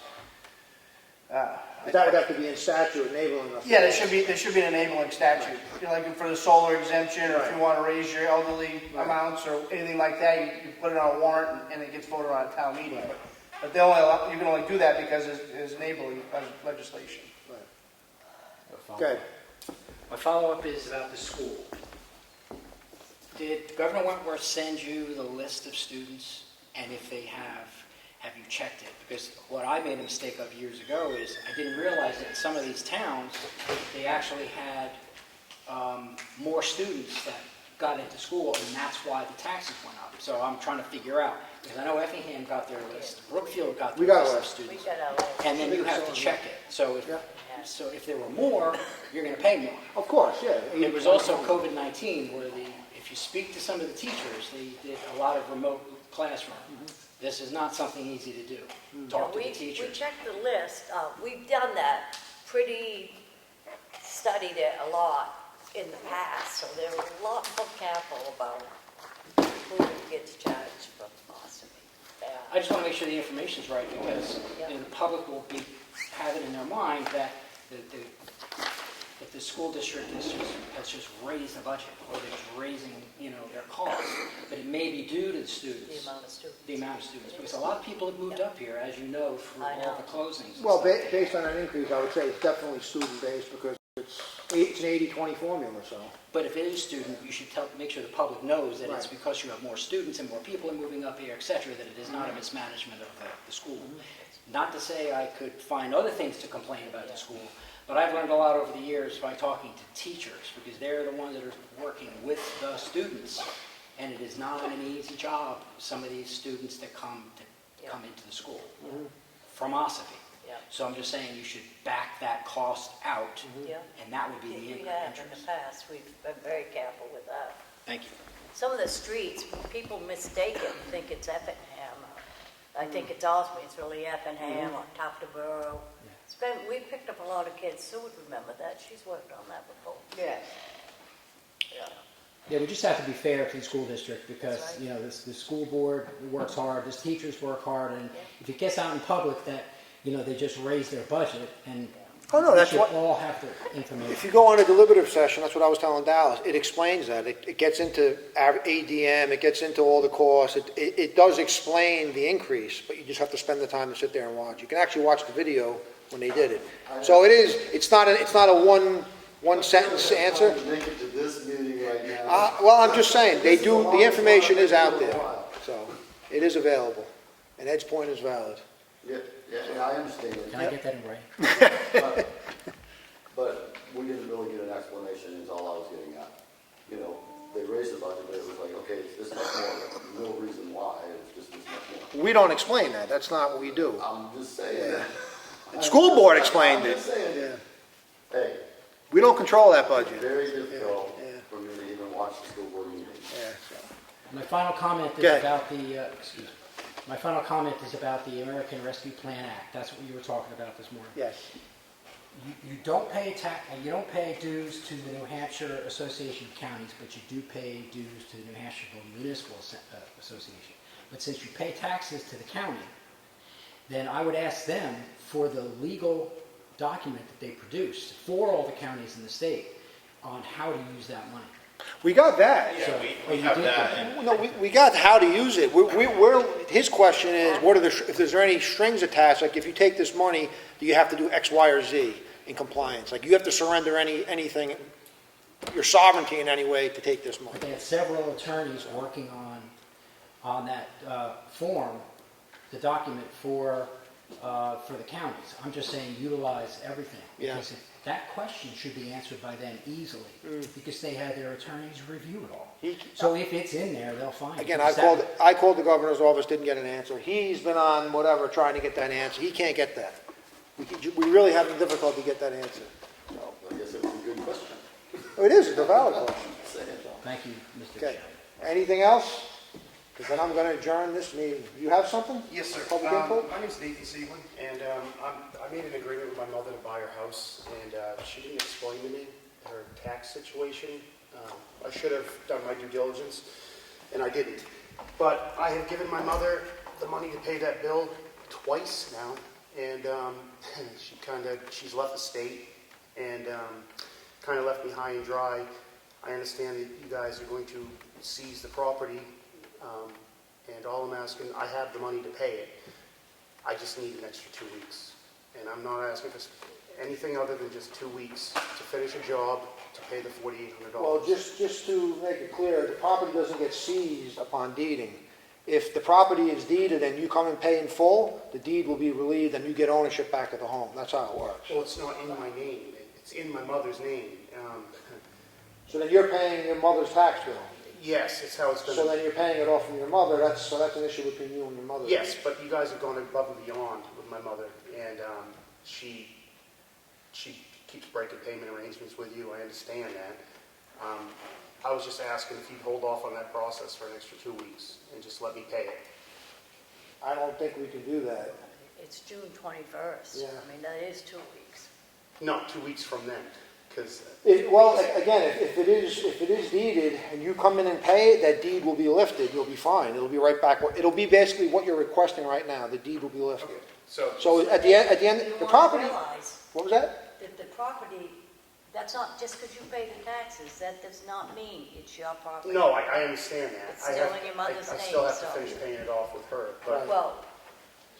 That would have to be in statute enabling us. Yeah, there should be an enabling statute. You know, like for the solar exemption, or if you want to raise your elderly amounts or anything like that, you put it on a warrant and it gets voted on at town meeting. But you can only do that because it's enabling legislation. Okay. My follow-up is about the school. Did Governor Wentworth send you the list of students? And if they have you checked it? Because what I made a mistake of years ago is I didn't realize that in some of these towns, they actually had more students that got into school, and that's why the taxes went up. So I'm trying to figure out, because I know Effingham got their list, Brookfield got their list of students. And then you have to check it. So if there were more, you're going to pay more. Of course, yeah. It was also COVID-19 where if you speak to some of the teachers, they did a lot of remote classroom. This is not something easy to do. Talk to the We teachers. checked the list. We've done that, studied it a lot in the past, so they're a lot more careful about who gets charged for Ossipee. I just want to make sure the information's right because the public will have it in their mind that if the school district has just raised the budget or they're just raising, their costs, but it may be due to the students. The amount of students. Because a lot of people have moved up here, as you know, through all the closings. Well, based on an increase, I would say it's definitely student-based because it's an 80-20 formula, so. But if it is student, you should make sure the public knows that it's because you have more students and more people are moving up here, et cetera, that it is not a mismanagement of the school. Not to say I could find other things to complain about the school, but I've learned a lot over the years by talking to teachers because they're the ones that are working with the students. And it is not an easy job, some of these students that come into the school from Ossipee. So I'm just saying you should back that cost out, and that would be the We have interest. in the past, we've been very careful with that. Thank you. Some of the streets, people mistake it and think it's Effingham. I think it's Ossipee, it's really Effingham or Top of the Borough. We picked up a lot of kids. Sue would remember that. She's worked on that before. Yes. Yeah, we just have to be fair to the school district because, the school board works hard, the teachers work hard, and if it gets out in public that, they just raise their budget, and we should all have the information. If you go on a deliberative session, that's what I was telling Dallas, it explains that. It gets into ADM, it gets into all the costs. It does explain the increase, but you just have to spend the time to sit there and watch. You can actually watch the video when they did it. So it's not a one sentence answer. Make it to this meeting right now. Well, I'm just saying, the information is out there, so it is available, and Ed's point is valid. Yeah, I understand. Can I get that in writing? But we didn't really get an explanation is all I was getting at. They raised the budget, but it was like, okay, it's this much more. No reason why, it's just this much more. We don't explain that, that's not what we do. I'm just saying. The school board explained it. I'm just saying. Hey. We don't control that budget. Very difficult for me to even watch the school board meeting. My final comment is about my final comment is about the American Rescue Plan Act. That's what you were talking about this morning. Yes. you don't pay you don't pay dues to the New Hampshire Association of Counties, but you do pay dues to the New Hampshire Municipal Association. But since you pay taxes to the county, then I would ask them for the legal document that they produce for all the counties in the state on how to use that money. We got that. Yeah, Oh, we you have did that. that. And No, we got how to use it. His question is, what are if there's any strings attached, like if you take this money, do you have to do X, Y, or Z in compliance? Like you have to surrender anything, your sovereignty in any way to take this money. But they had several attorneys working on that form, the document for the counties. I'm just saying utilize everything. Yeah. Because that question should be answered by them easily, because they had their attorneys review it all. So if it's in there, they'll find it. Again, Because I called the governor's office, didn't get an answer. He's been on whatever, trying to get that answer. He can't get that. We really having difficulty to get that answer. Well, I guess it was a good question. It is, it's a valid question. Thank you, Mr. Okay. Chairman. Anything else? Because then I'm going to adjourn this meeting. You have something? Yes, sir. Public input? My name's Nathan Seaman, and I made an agreement with my mother to buy her house, and she didn't explain to me her tax situation. I should have done my due diligence, and I didn't. But I have given my mother the money to pay that bill twice now, and she's left the state and kind of left me high and dry. I understand that you guys are going to seize the property. And all I'm asking, I have the money to pay it. I just need an extra 2 weeks. And I'm not asking for anything other than just 2 weeks to finish a job, to pay the $4,800. Well, just to make it clear, the property doesn't get seized upon deeding. If the property is deeded and you come and pay in full, the deed will be relieved and you get ownership back of the home. That's how it works. Well, it's not in my name. It's in my mother's name. So then you're paying your mother's tax bill. Yes, it's how it's been. So then you're paying it off from your mother. That's an issue between you and your mother. Yes, but you guys have gone above and beyond with my mother, and she keeps breaking payment arrangements with you. I understand that. I was just asking if you'd hold off on that process for an extra 2 weeks and just let me pay it. I don't think we can do that. It's June 21st. Yeah. I mean, that is 2 weeks. No, 2 weeks from then, because Well, again, if it is deeded and you come in and pay it, that deed will be lifted. You'll be fine. It'll be right back. It'll be basically what you're requesting right now. The deed will be lifted. So at the end, You the want property. to realize What was that? that the property, that's not, just because you pay the taxes, that does not mean it's your property. no, I understand that. It's still in your mother's I still name, have to so- finish paying it off with her, but Well,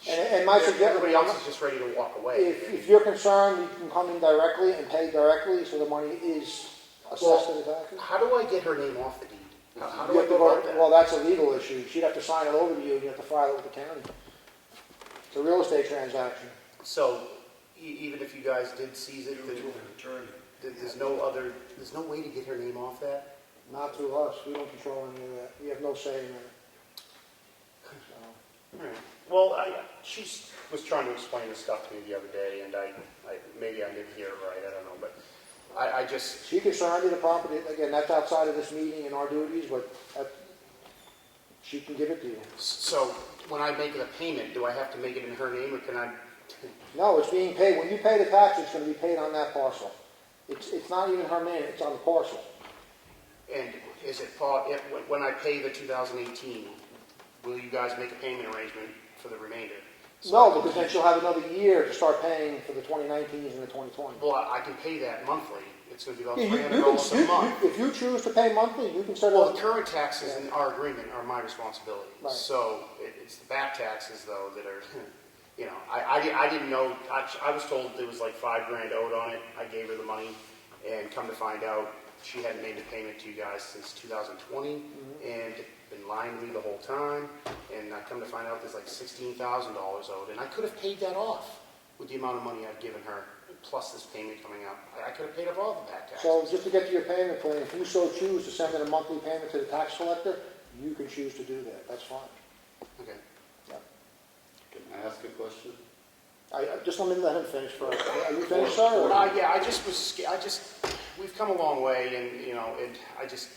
And my suggestion. everybody else is just ready to walk away. If you're concerned, you can come in directly and pay directly, so the money is assessed to the taxes. How do I get her name off the deed? How You do I have to go about that? Well, that's a legal issue. She'd have to sign it over to you, and you have to file it with the county. It's a real estate transaction. So even if you guys did seize it, then there's no way to get her name off that? Not through us. We don't control any of that. We have no say in that. All right. Well, she was trying to explain this stuff to me the other day, and maybe I didn't hear it right, I don't know, but I just... She can surrender the property. Again, that's outside of this meeting and our duties, but she can give it to you. So when I make the payment, do I have to make it in her name, or can I... No, it's being paid. When you pay the tax, it's going to be paid on that parcel. It's not even her name. It's on the parcel. And is it when I pay the 2018, will you guys make a payment arrangement for the remainder? No, because then she'll have another year to start paying for the 2019s and the 2020s. Well, I can pay that monthly. It's going to be about Yeah, $300 a month. If you choose to pay monthly, you can set it Well, up. the current taxes in our agreement are my responsibility. Right. So it's the back taxes, though, that are, I didn't know. I was told there was like $5,000 owed on it. I gave her the money, and come to find out, she hadn't made a payment to you guys since 2020, and been lying to me the whole time. And I come to find out there's like $16,000 owed, and I could have paid that off with the amount of money I've given her, plus this payment coming up. I could have paid off all the back taxes. So just to get to your payment plan, if you so choose to send in a monthly payment to the tax collector, you can choose to do that. That's fine. Okay. Can I ask a question? Just let him finish first. Are you finished, sir? Yeah, we've come a long way, and I just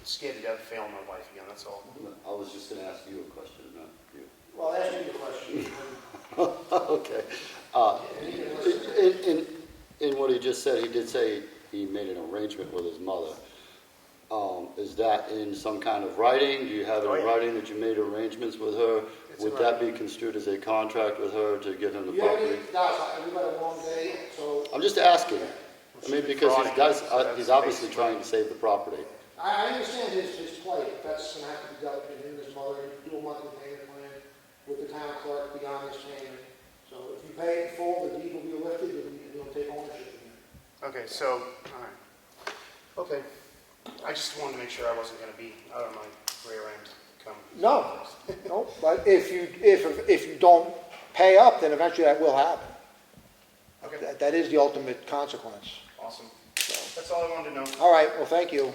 scared to death of failing my wife again. That's all. I was just going to ask you a question, not you. Well, ask me the question. Okay. In what he just said, he did say he made an arrangement with his mother. Is that in some kind of writing? Do you have it in writing that you made arrangements with her? Would that be construed as a contract with her to give him the property? Guys, we've got a long day, so I'm just asking. I mean, because he's obviously trying to save the property. I understand his plight. That's going to have to be dealt with him and his mother, do a monthly payment plan with the town clerk beyond this payment. So if you pay it in full, the deed will be lifted and you'll take ownership again. Okay, so, all right. Okay. I just wanted to make sure I wasn't going to be out of my rear end come. No, no, but if you don't pay up, then eventually that will happen. Okay, That is the ultimate consequence. awesome. That's all I wanted to know. All right, well, thank you.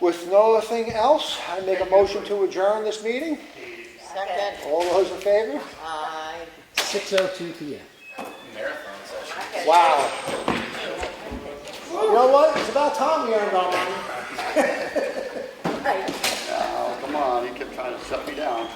With nothing else, I make a motion to adjourn this meeting. Second. All those in favor? Aye. 6:02 PM. Marathon session. Wow. You know what? It's about time we earned our money. Right. Oh, come on, he kept trying to shut me down.